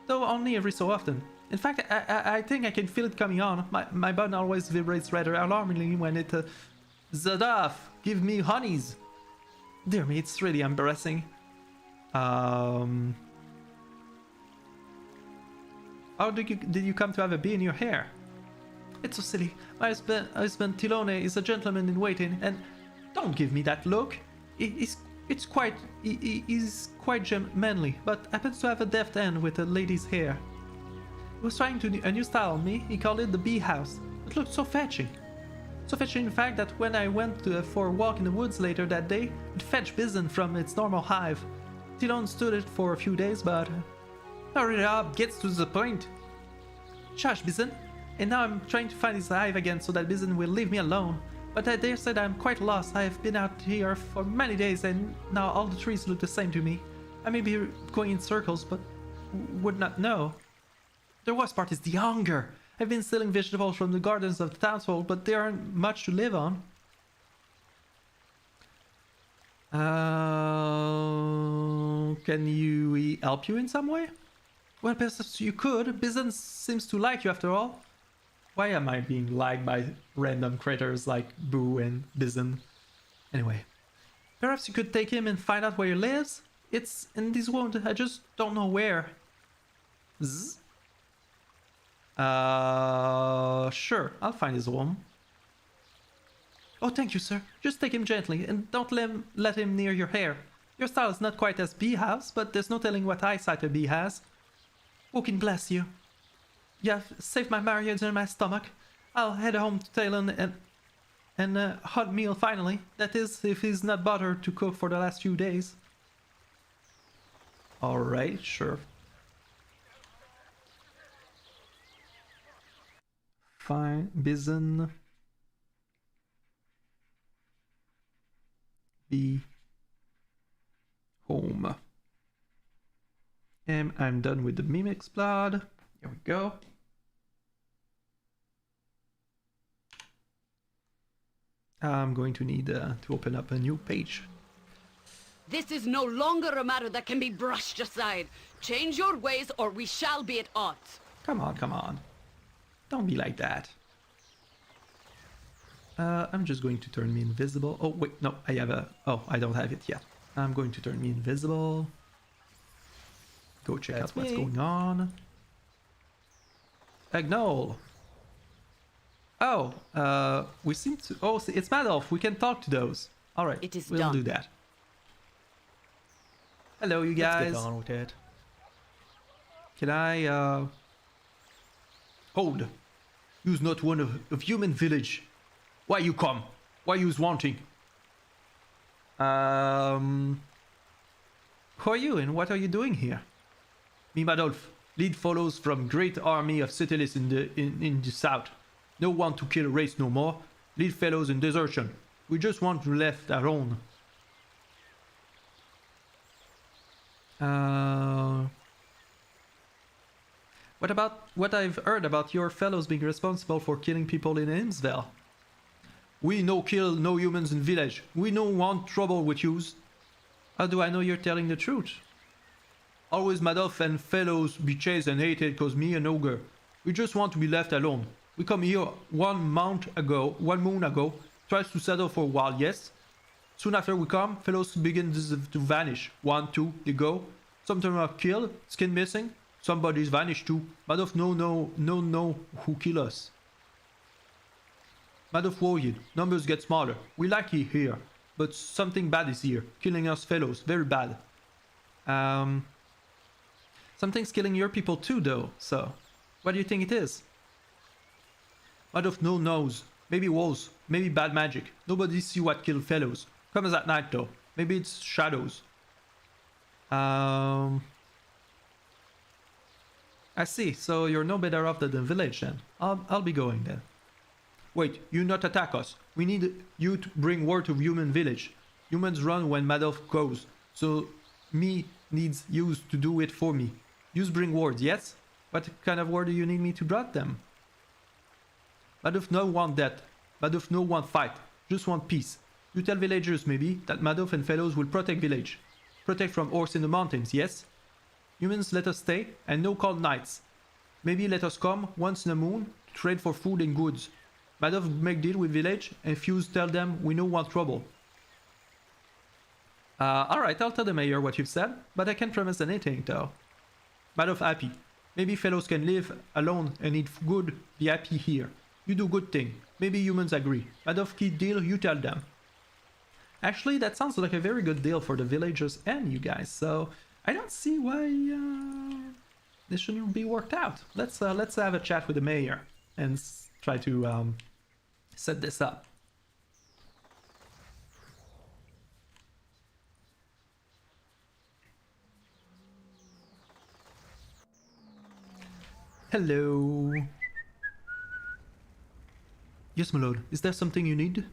Speaker 12: though only every so often. In fact, I think I can feel it coming on. My button always vibrates rather alarmingly when it... Zadaf, give me honeys. Dear me, it's really embarrassing. How did you come to have a bee in your hair? It's so silly. My husband Tilone is a gentleman in waiting, and don't give me that look. He's quite manly, but happens to have a deft end with a lady's hair. He was trying a new style on me. He called it the bee house. It looked so fetching. So fetching, in fact, that when I went for a walk in the woods later that day, it fetched bison from its normal hive. Tilone stood it for a few days, but Hurry up, gets to the point. Shush, Bison. And now I'm trying to find his hive again so that Bison will leave me alone. But I dare say that I'm quite lost. I have been out here for many days and now all the trees look the same to me. I may be going in circles, but would not know. The worst part is the hunger. I've been stealing vegetables from the gardens of the townsfolk, but there aren't much to live on. Can we help you in some way? Well, perhaps you could. Bison seems to like you after all. Why am I being liked by random critters like Boo and Bison? Anyway, perhaps you could take him and find out where he lives? It's in this wound, I just don't know where. Zzz. Sure, I'll find his home. Oh, thank you, sir. Just take him gently and don't let him near your hair. Your style is not quite as Bee has, but there's no telling what eyesight a bee has. Who can bless you? You have saved my marriage and my stomach. I'll head home to Talon and a hot meal finally. That is, if he's not bothered to cook for the last few days. Alright, sure. Fine, Bison. Be home. And I'm done with the Mimic's blood. Here we go. I'm going to need to open up a new page.
Speaker 8: This is no longer a matter that can be brushed aside. Change your ways or we shall be at odds.
Speaker 12: Come on, come on. Don't be like that. I'm just going to turn me invisible. Oh, wait, no, I have a... Oh, I don't have it yet. I'm going to turn me invisible. Go check out what's going on. Agnol. Oh, we seem to... Oh, see, it's Madoff. We can talk to those. Alright, we'll do that. Hello, you guys.
Speaker 3: Let's get on with it.
Speaker 12: Can I, Hold. You's not one of human village. Why you come? Why you's wanting? Who are you and what are you doing here? Me, Madolf. Lead follows from great army of settlers in the south. No want to kill race no more. Lead fellows in desertion. We just want to left alone. What about what I've heard about your fellows being responsible for killing people in Himsville? We no kill no humans in village. We no want trouble with yous. How do I know you're telling the truth? Always Madoff and fellows be chased and hated cause me an ogre. We just want to be left alone. We come here 1 moon ago, tries to settle for a while, yes? Soon after we come, fellows begin to vanish. 1, 2, they go. Sometimes are killed, skin missing. Somebody's vanished too. Madoff no who kill us. Madoff worried. Numbers get smaller. We like it here. But something bad is here. Killing us fellows. Very bad. Something's killing your people too though. So, what do you think it is? Madoff no knows. Maybe wolves. Maybe bad magic. Nobody see what kill fellows. Comes at night though. Maybe it's shadows. I see. So you're no better off than the village then. I'll be going then. Wait, you not attack us. We need you to bring word to human village. Humans run when Madoff goes. So me needs you to do it for me. Yous bring word, yes? What kind of word do you need me to brought them? Madoff no want that. Madoff no want fight. Just want peace. You tell villagers maybe that Madoff and fellows will protect village. Protect from orcs in the mountains, yes? Humans let us stay and no cold nights. Maybe let us come once in a moon to trade for food and goods. Madoff make deal with village and fuse tell them we no want trouble. Alright, I'll tell the mayor what you've said, but I can't promise anything though. Madoff happy. Maybe fellows can live alone and eat good, be happy here. You do good thing. Maybe humans agree. Madoff key deal, you tell them. Actually, that sounds like a very good deal for the villagers and you guys, so I don't see why this shouldn't be worked out. Let's have a chat with the mayor and try to set this up. Hello. Yes, my lord. Is there something you need?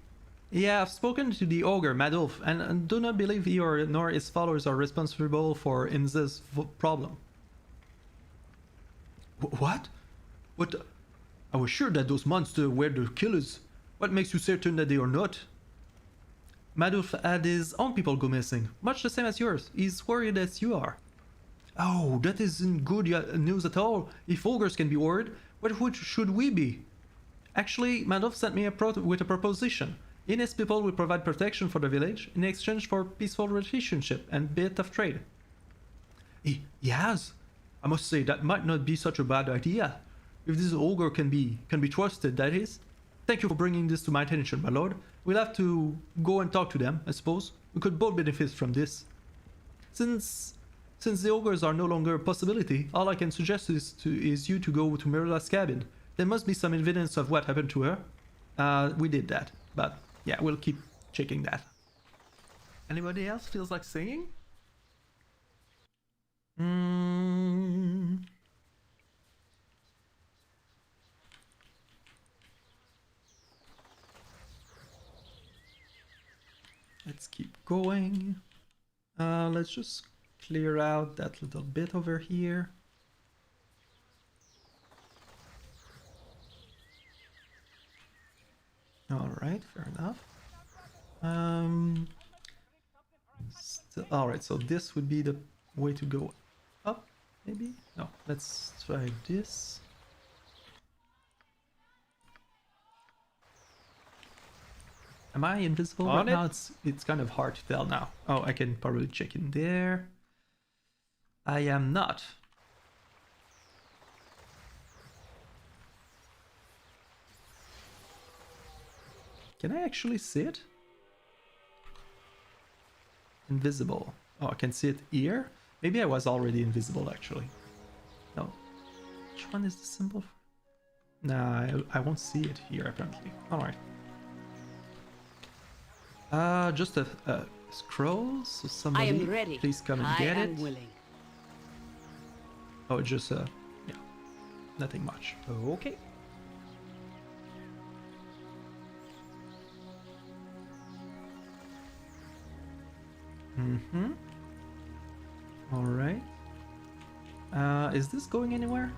Speaker 12: Yeah, I've spoken to the ogre, Madolf, and do not believe he or nor his followers are responsible for Imza's problem. What? What? I was sure that those monsters were the killers. What makes you certain that they are not? Madolf had his own people go missing, much the same as yours. He's worried as you are. Oh, that isn't good news at all. If ogres can be worried, what should we be? Actually, Madolf sent me with a proposition. He and his people will provide protection for the village in exchange for peaceful relationship and bit of trade. He has? I must say that might not be such a bad idea. If this ogre can be trusted, that is. Thank you for bringing this to my attention, my lord. We'll have to go and talk to them, I suppose. We could both benefit from this. Since the ogres are no longer a possibility, all I can suggest is you to go to Marilla's cabin. There must be some evidence of what happened to her. We did that, but yeah, we'll keep checking that.
Speaker 3: Anybody else feels like singing?
Speaker 12: Let's keep going. Let's just clear out that little bit over here. Alright, fair enough. Alright, so this would be the way to go up, maybe? No, let's try this. Am I invisible right now? It's kind of hard to tell now. Oh, I can probably check in there. I am not. Can I actually see it? Invisible. Oh, I can see it here? Maybe I was already invisible, actually. No. Which one is the symbol? Nah, I won't see it here, apparently. Alright. Just a scroll, so somebody
Speaker 8: I am ready.
Speaker 12: Please come and get it.
Speaker 8: I am willing.
Speaker 12: Oh, just, yeah. Nothing much.
Speaker 3: Okay.
Speaker 12: Mm-hmm. Alright. Is this going anywhere?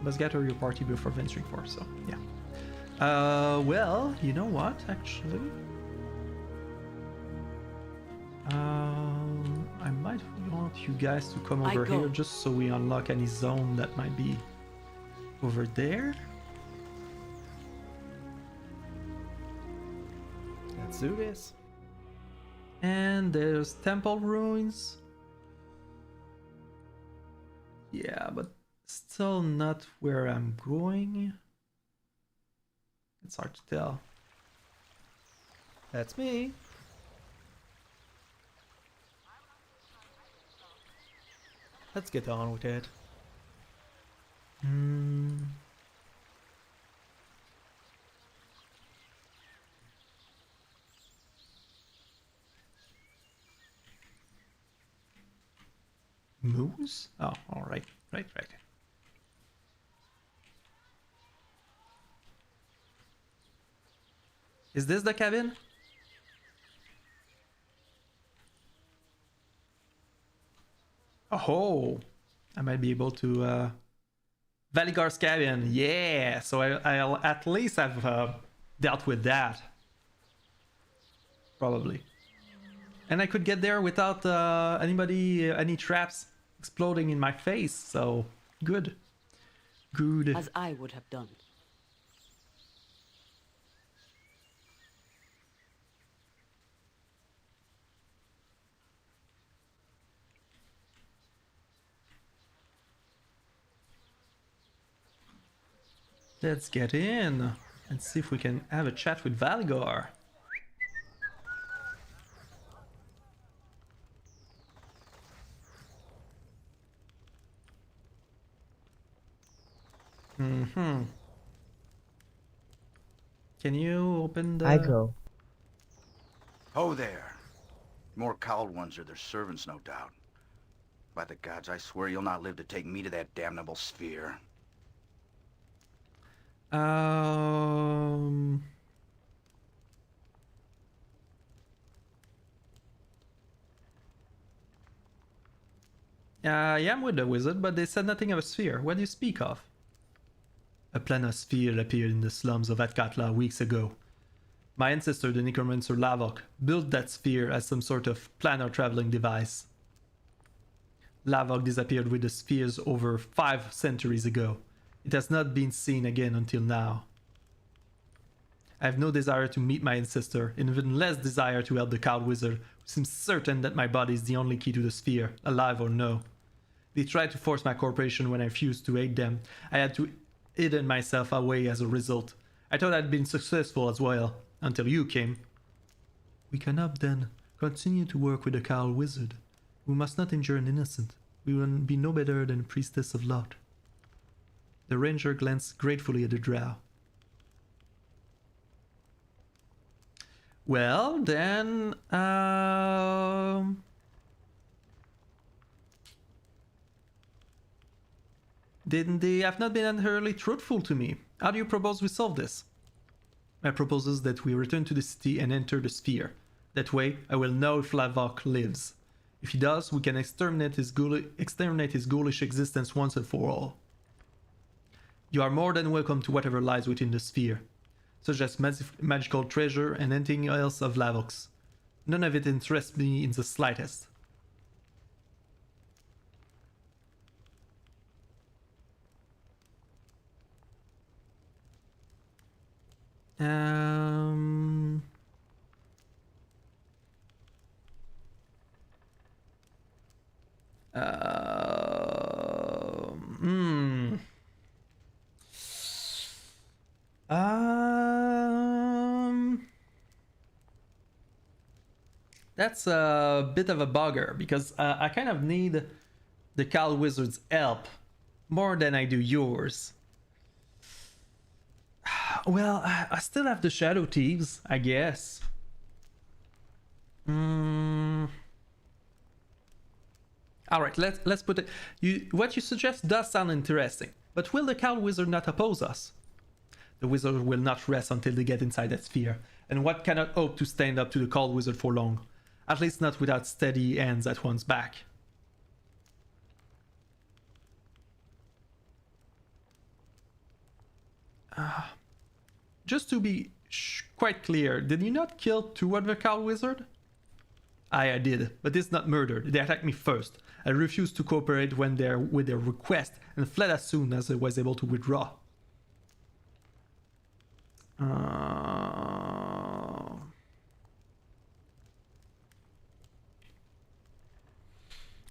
Speaker 12: Must gather your party before venturing forth, so yeah. Well, you know what, actually? I might want you guys to come over here just so we unlock any zone that might be over there.
Speaker 3: Let's do this.
Speaker 12: And there's temple ruins. Yeah, but still not where I'm going. It's hard to tell.
Speaker 3: That's me. Let's get on with it.
Speaker 12: Moose? Oh, alright. Right. Is this the cabin? Oh, I might be able to Valigar's cabin. Yeah, so I'll at least have dealt with that. Probably. And I could get there without any traps exploding in my face, so good. Good.
Speaker 8: As I would have done.
Speaker 12: Let's get in and see if we can have a chat with Valgar. Can you open the...
Speaker 15: I go.
Speaker 16: Oh there. More cowled ones are their servants, no doubt. By the gods, I swear you'll not live to take me to that damnable sphere.
Speaker 12: I am with the wizard, but they said nothing of a sphere. What do you speak of? A planar sphere appeared in the slums of Atkatla weeks ago. My ancestor, the necromancer Lavok, built that sphere as some sort of planar traveling device. Lavok disappeared with the spheres over 5 centuries ago. It has not been seen again until now. I have no desire to meet my ancestor, and even less desire to help the cow wizard, who seems certain that my body is the only key to the sphere, alive or no. They tried to force my corporation when I refused to aid them. I had to hidden myself away as a result. I thought I'd been successful as well, until you came. We cannot then continue to work with the cow wizard. We must not injure an innocent. We will be no better than a priestess of Lot. The ranger glanced gratefully at the drow. Well, then, they have not been entirely truthful to me. How do you propose we solve this? My proposal is that we return to the city and enter the sphere. That way, I will know if Lavok lives. If he does, we can exterminate his ghoulish existence once and for all. You are more than welcome to whatever lies within the sphere, such as magical treasure and anything else of Lavok's. None of it interests me in the slightest. That's a bit of a bugger because I kind of need the Cal Wizard's help more than I do yours. Well, I still have the Shadow Thieves, I guess. All right, let's put it. What you suggest does sound interesting, but will the Cal Wizard not oppose us? The wizard will not rest until they get inside that sphere, and what cannot hope to stand up to the Cal Wizard for long? At least not without steady hands at one's back. Just to be quite clear, did you not kill 2 other Cal Wizard? I did, but it's not murder. They attacked me first. I refused to cooperate with their request and fled as soon as I was able to withdraw.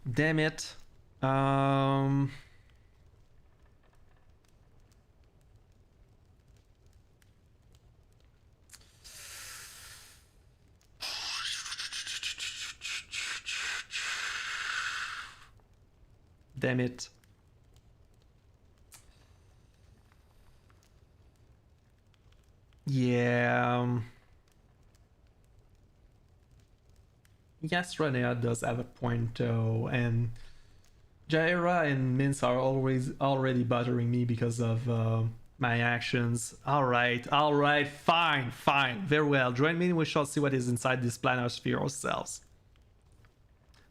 Speaker 12: Damn it. Damn it. Yeah. Yes, Renea does have a point though, and Jaira and Mince are already bothering me because of my actions. Alright, fine, very well. Join me and we shall see what is inside this planar sphere ourselves.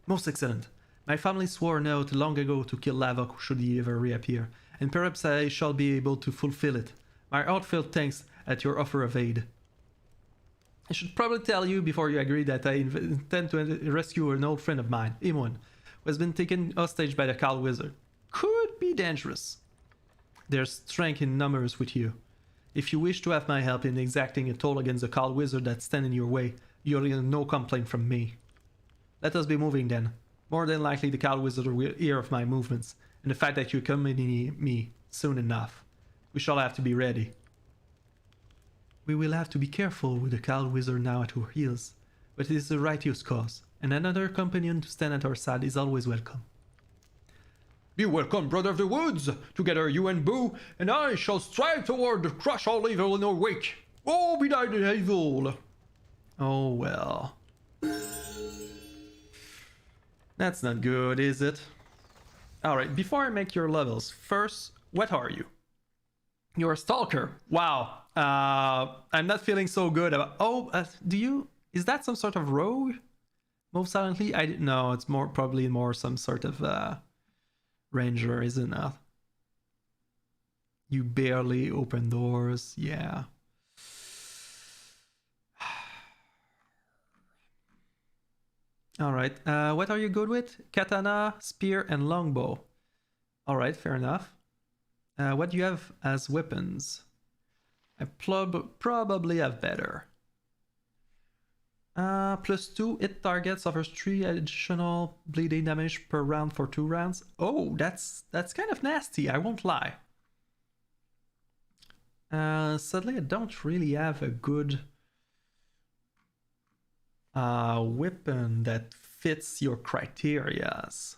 Speaker 12: Most excellent. My family swore an oath long ago to kill Lavok should he ever reappear, and perhaps I shall be able to fulfill it. My heartfelt thanks at your offer of aid. I should probably tell you before you agree that I intend to rescue an old friend of mine, Imon, who has been taken hostage by the Cal Wizard. Could be dangerous. There's strength in numbers with you. If you wish to have my help in exacting a toll against the Cal Wizard that stand in your way, you'll get no complaint from me. Let us be moving then. More than likely the Cal Wizard will hear of my movements, and the fact that you accompany me soon enough. We shall have to be ready. We will have to be careful with the Cal Wizard now at our heels, but it is a righteous cause, and another companion to stand at our side is always welcome.
Speaker 1: Be welcome, brother of the woods! Together you and Boo and I shall strive toward to crush all evil in our wake! Oh, be thy the evil!
Speaker 12: Oh well. That's not good, is it?
Speaker 1: Alright, before I make your levels, first, what are you? You're a stalker. Wow. I'm not feeling so good about... Oh, do you... Is that some sort of rogue? Move silently? I didn't know. It's more probably more some sort of ranger, isn't it? You barely open doors. Yeah. Alright. What are you good with? Katana, spear, and longbow. Alright, fair enough. What do you have as weapons? I probably have better. +2 hit targets offers 3 additional bleeding damage per round for 2 rounds. Oh, that's kind of nasty, I won't lie. Sadly, I don't really have a good weapon that fits your criterias.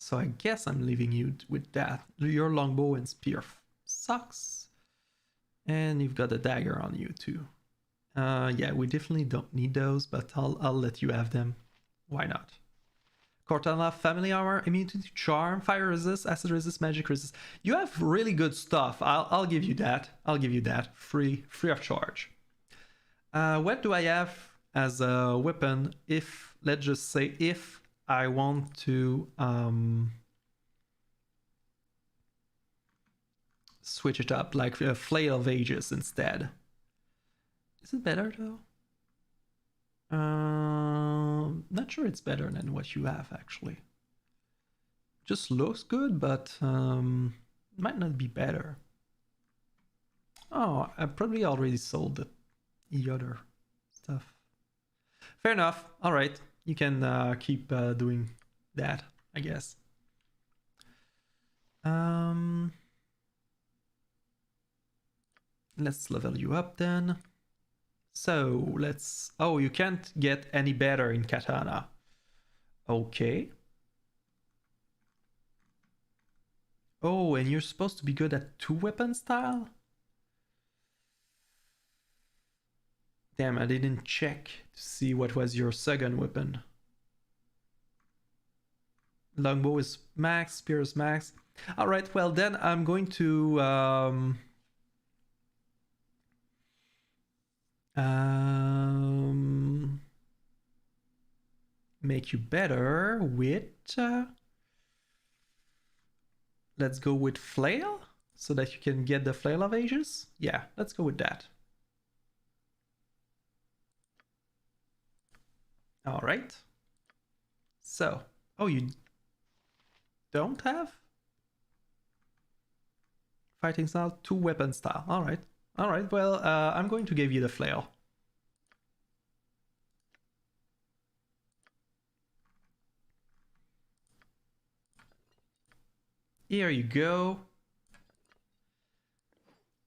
Speaker 1: So I guess I'm leaving you with that. Your longbow and spear sucks. And you've got a dagger on you too. Yeah, we definitely don't need those, but I'll let you have them. Why not? Cortana, family armor, immunity to charm, fire resist, acid resist, magic resist. You have really good stuff. I'll give you that. I'll give you that. Free of charge. What do I have as a weapon if, let's just say, if I want to switch it up, like a Flail of Ages instead. Is it better though? Not sure it's better than what you have actually. Just looks good, but might not be better. Oh, I probably already sold the other stuff. Fair enough. All right, you can keep doing that, I guess. Let's level you up then. So let's... Oh, you can't get any better in Katana. Okay. Oh, and you're supposed to be good at 2-weapon style? Damn, I didn't check to see what was your second weapon. Longbow is max, spear is max. Alright, well then I'm going to... make you better with let's go with flail so that you can get the Flail of Ages. Yeah, let's go with that. All right, so you don't have fighting style, 2-weapon style. All right, well I'm going to give you the flail. Here you go.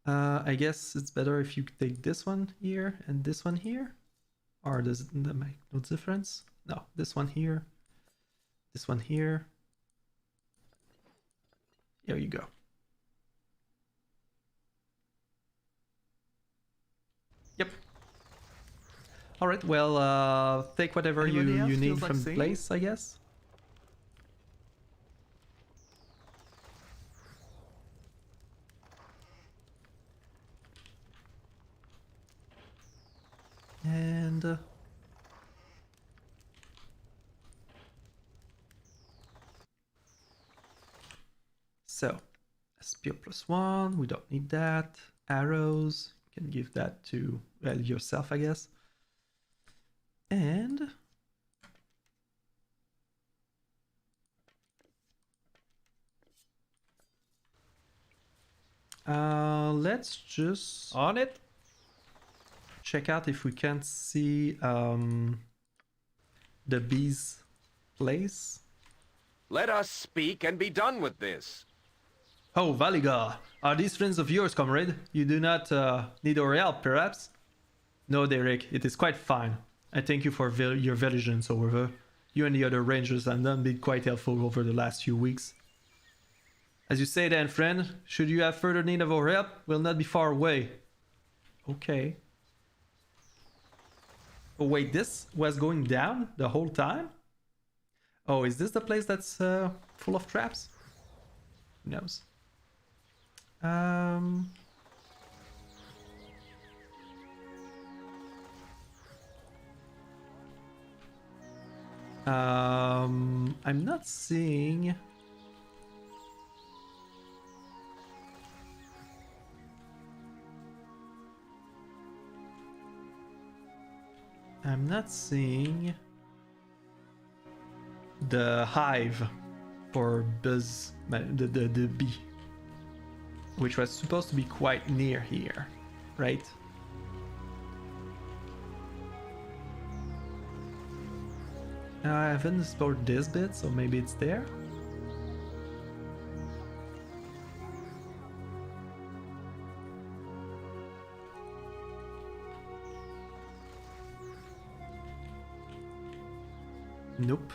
Speaker 1: I guess it's better if you take this one here and this one here. Or does it make no difference? No, this one here. This one here. Here you go. Yep. Alright, well, take whatever you need from the place, I guess. And so spear +1, we don't need that. Arrows, you can give that to yourself, I guess. And let's just
Speaker 3: on it.
Speaker 1: Check out if we can't see the bee's place.
Speaker 14: Let us speak and be done with this.
Speaker 1: Oh, Valigar, are these friends of yours, comrade? You do not need our help, perhaps? No, Derek, it is quite fine. I thank you for your vigilance, however. You and the other rangers have not been quite helpful over the last few weeks. As you say then, friend, should you have further need of our help, we'll not be far away. Okay. Oh wait, this was going down the whole time? Oh, is this the place that's full of traps? Who knows? I'm not seeing. I'm not seeing the hive for Buzz, the bee, which was supposed to be quite near here, right? I haven't explored this bit, so maybe it's there. Nope.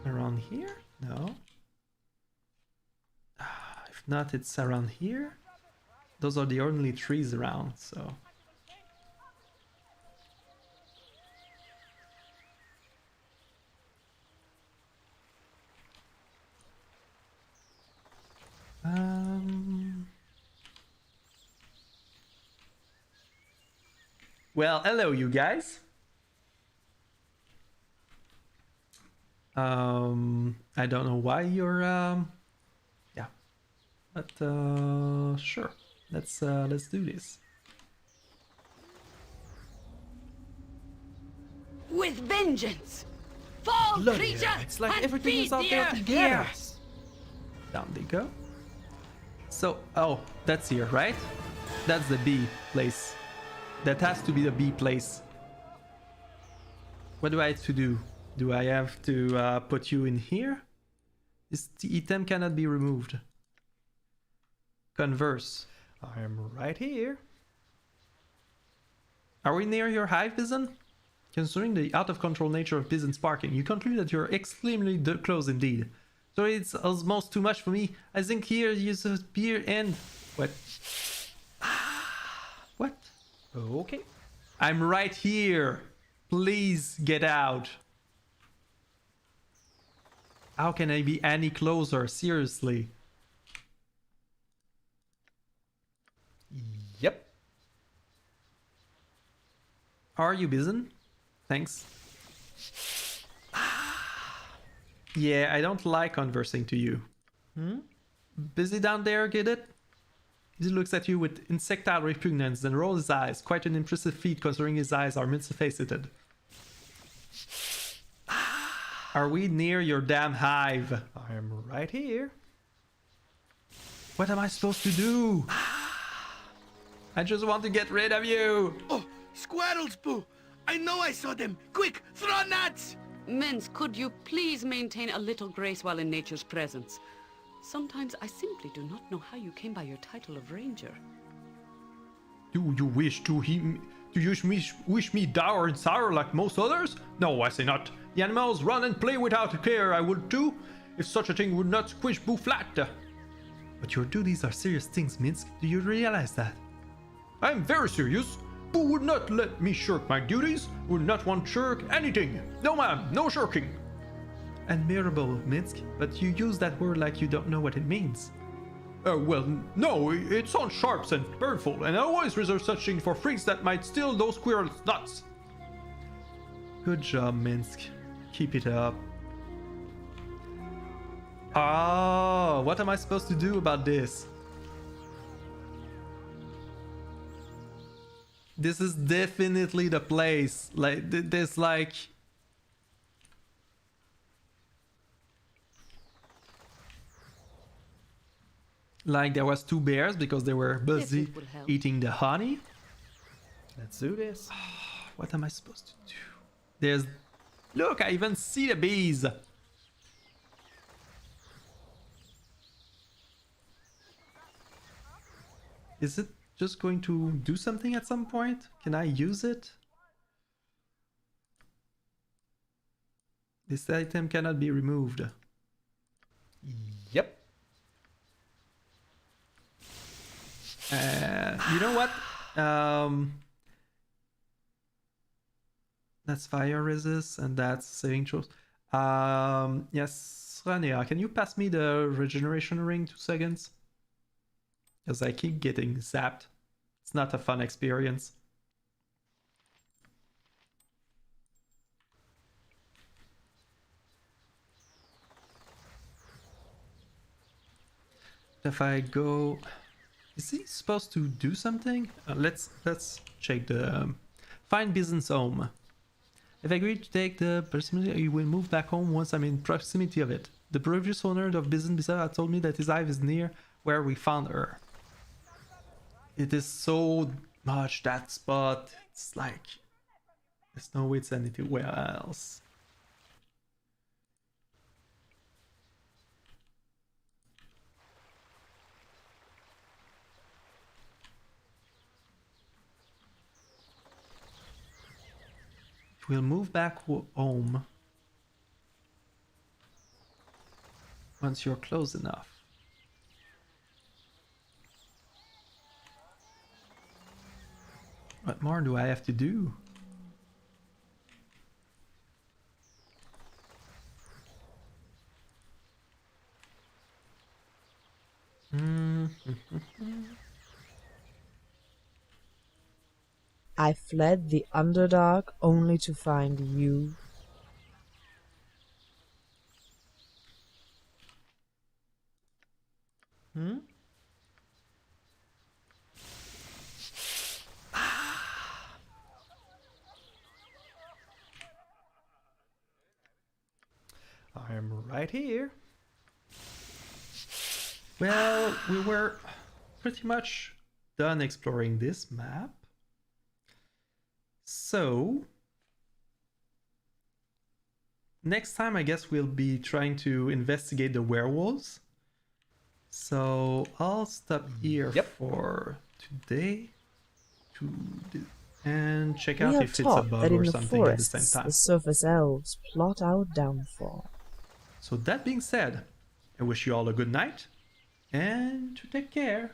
Speaker 1: Around here? No. If not, it's around here. Those are the only trees around, so. Well, hello, you guys. I don't know why you're yeah, but sure. Let's do this.
Speaker 8: With vengeance! Fall,
Speaker 3: Bloody
Speaker 8: creature!
Speaker 3: hell, it's like
Speaker 8: and
Speaker 3: everything
Speaker 8: feed
Speaker 3: is out
Speaker 8: the
Speaker 3: there
Speaker 8: earth.
Speaker 3: together.
Speaker 8: Yes.
Speaker 1: Down they go. So, oh, that's here, right? That's the bee place. That has to be the bee place. What do I have to do? Do I have to put you in here? This item cannot be removed. Converse.
Speaker 3: I am right here.
Speaker 1: Are we near your hive, Bison? Considering the out-of-control nature of Bison's barking, you conclude that you're extremely close indeed. So it's almost too much for me. I think here you appear and... What? What?
Speaker 3: Okay.
Speaker 1: I'm right here. Please get out. How can I be any closer? Seriously.
Speaker 3: Yep.
Speaker 1: Are you Bison? Thanks. Yeah, I don't like conversing to you. Busy down there, get it? He looks at you with insectile repugnance, then rolls his eyes. Quite an impressive feat considering his eyes are multifaceted. Are we near your damn hive?
Speaker 3: I am right here.
Speaker 1: What am I supposed to do? I just want to get rid of you.
Speaker 11: Oh, squirrels, Boo! I know I saw them! Quick, throw nuts!
Speaker 8: Mince, could you please maintain a little grace while in nature's presence? Sometimes I simply do not know how you came by your title of ranger.
Speaker 1: Do you wish to wish me dour and sour like most others? No, I say not. The animals run and play without care. I would too, if such a thing would not squish Boo flat. But your duties are serious things, Minsk. Do you realize that? I am very serious. Boo would not let me shirk my duties. Would not want shirk anything. No, ma'am, no shirking. Admirable, Minsk, but you use that word like you don't know what it means. Well, no, it sounds sharp and burnful, and I always reserve such things for freaks that might steal those squirrels' nuts. Good job, Minsk. Keep it up. Oh, what am I supposed to do about this? This is definitely the place. Like, there's like... Like there was two bears because they were busy eating the honey.
Speaker 3: Let's do this.
Speaker 1: What am I supposed to do? There's... Look, I even see the bees. Is it just going to do something at some point? Can I use it? This item cannot be removed.
Speaker 3: Yep.
Speaker 1: You know what? That's fire resist and that's saving throws. Yes, Nalia, can you pass me the regeneration ring 2 seconds? Because I keep getting zapped. It's not a fun experience. If I go... Is he supposed to do something? Let's check the... Find business home. If I agree to take the proximity, you will move back home once I'm in proximity of it. The previous owner of business beside told me that his hive is near where we found her. It is so much that spot. It's like... There's no way it's anywhere else. We'll move back home once you're close enough. What more do I have to do?
Speaker 15: I fled the Underdark only to find you.
Speaker 3: I'm right here.
Speaker 1: Well, we were pretty much done exploring this map. So, next time I guess we'll be trying to investigate the werewolves. So, I'll stop here for today and check out if it's a bug or something at the same time.
Speaker 15: The surface elves plot our downfall.
Speaker 1: So that being said, I wish you all a good night and to take care.